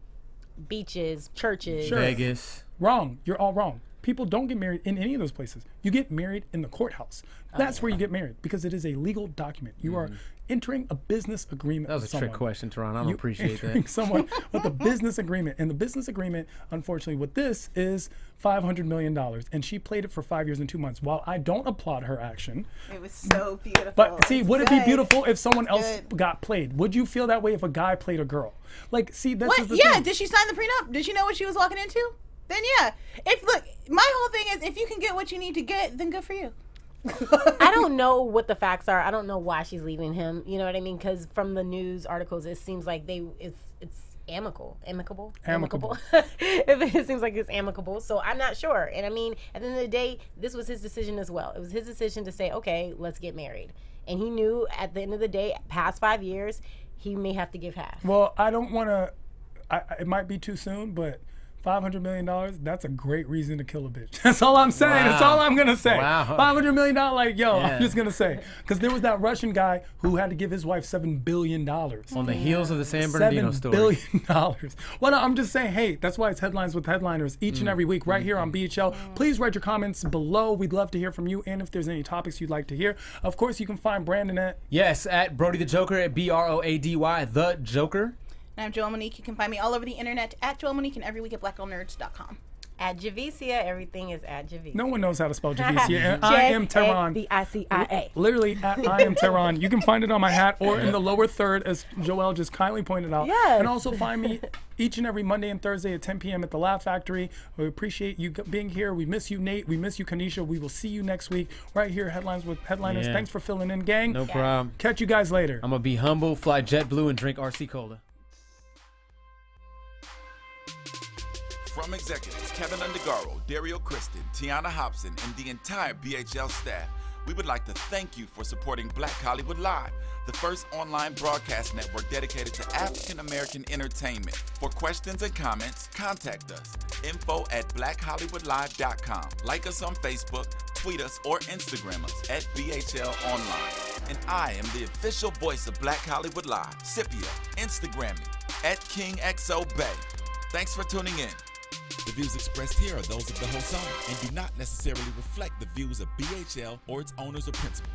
Beaches, churches. Sure. Vegas. Wrong. You're all wrong. People don't get married in any of those places. You get married in the courthouse. That's where you get married because it is a legal document. You are entering a business agreement. That was with a trick someone. question, Tehran. I don't You appreciate entering that. someone with a business agreement, and the business agreement, unfortunately, with this is $500 million, and she played it for 5 years and 2 months. While I don't applaud her action, It was so beautiful. but see, It's would it be good. beautiful if someone else good. got played? Would you feel that way if a guy played a girl? Like, see, that's What? the Yeah. thing. Did she sign the prenup? Did she know what she was walking into? Then yeah. Look, my whole thing is if you can get what you need to get, then good for you. I don't know what the facts are. I don't know why she's leaving him. You know what I mean? Because from the news articles, it seems like it's amicable. It seems like it's amicable. So I'm not sure. And I mean, at the end of the day, this was his decision as well. It was his decision to say, okay, let's get married. And he knew at the end of the day, past 5 years, he may have to give half. Well, I don't want to. It might be too soon, but $500 million, that's a great reason to kill a bitch. That's all I'm saying. That's all I'm going to say. Wow. $500 million, like, yo, Yeah. I'm just going to say. Because there was that Russian guy who had to give his wife $7 billion. On the heels of the San Bernardino $7 story. billion. Well, no, I'm just saying, hey, that's why it's Headlines with Headliners each and every week right here on BHL. Please write your comments below. We'd love to hear from you. And if there's any topics you'd like to hear. Of course, you can find Brandon at Yes, at Brody the Joker, at Brody the Joker. And I'm Joelle Monique. You can find me all over the internet at Joelle Monique and every week at blackgirlnerds.com. At Javicia, everything is at Javicia. No one knows how to spell Javicia. And I am Tehran. Javicia. Literally at I am Tehran. You can find it on my hat or in the lower third, as Joelle just kindly pointed out. Yes. And also find me each and every Monday and Thursday at 10 p.m. at the Laugh Factory. We appreciate you being here. We miss you, Nate. We miss you, Kanisha. We will see you next week right here, Headlines with Headliners. Yeah. Thanks for filling in, gang. No problem. Catch you guys later. I'm going to be humble, fly JetBlue, and drink RC Cola. From executives Keven Undergaro, Dario Kristen, Tiana Hobson, and the entire BHL staff, we would like to thank you for supporting Black Hollywood Live, the first online broadcast network dedicated to African American entertainment. For questions and comments, contact us. info@blackhollywoodlive.com. Like us on Facebook, tweet us, or Instagram us at BHL Online. And I am the official voice of Black Hollywood Live, Scipio. Instagram me at KingXOBay. Thanks for tuning in. The views expressed here are those of the host only and do not necessarily reflect the views of BHL or its owners or principals.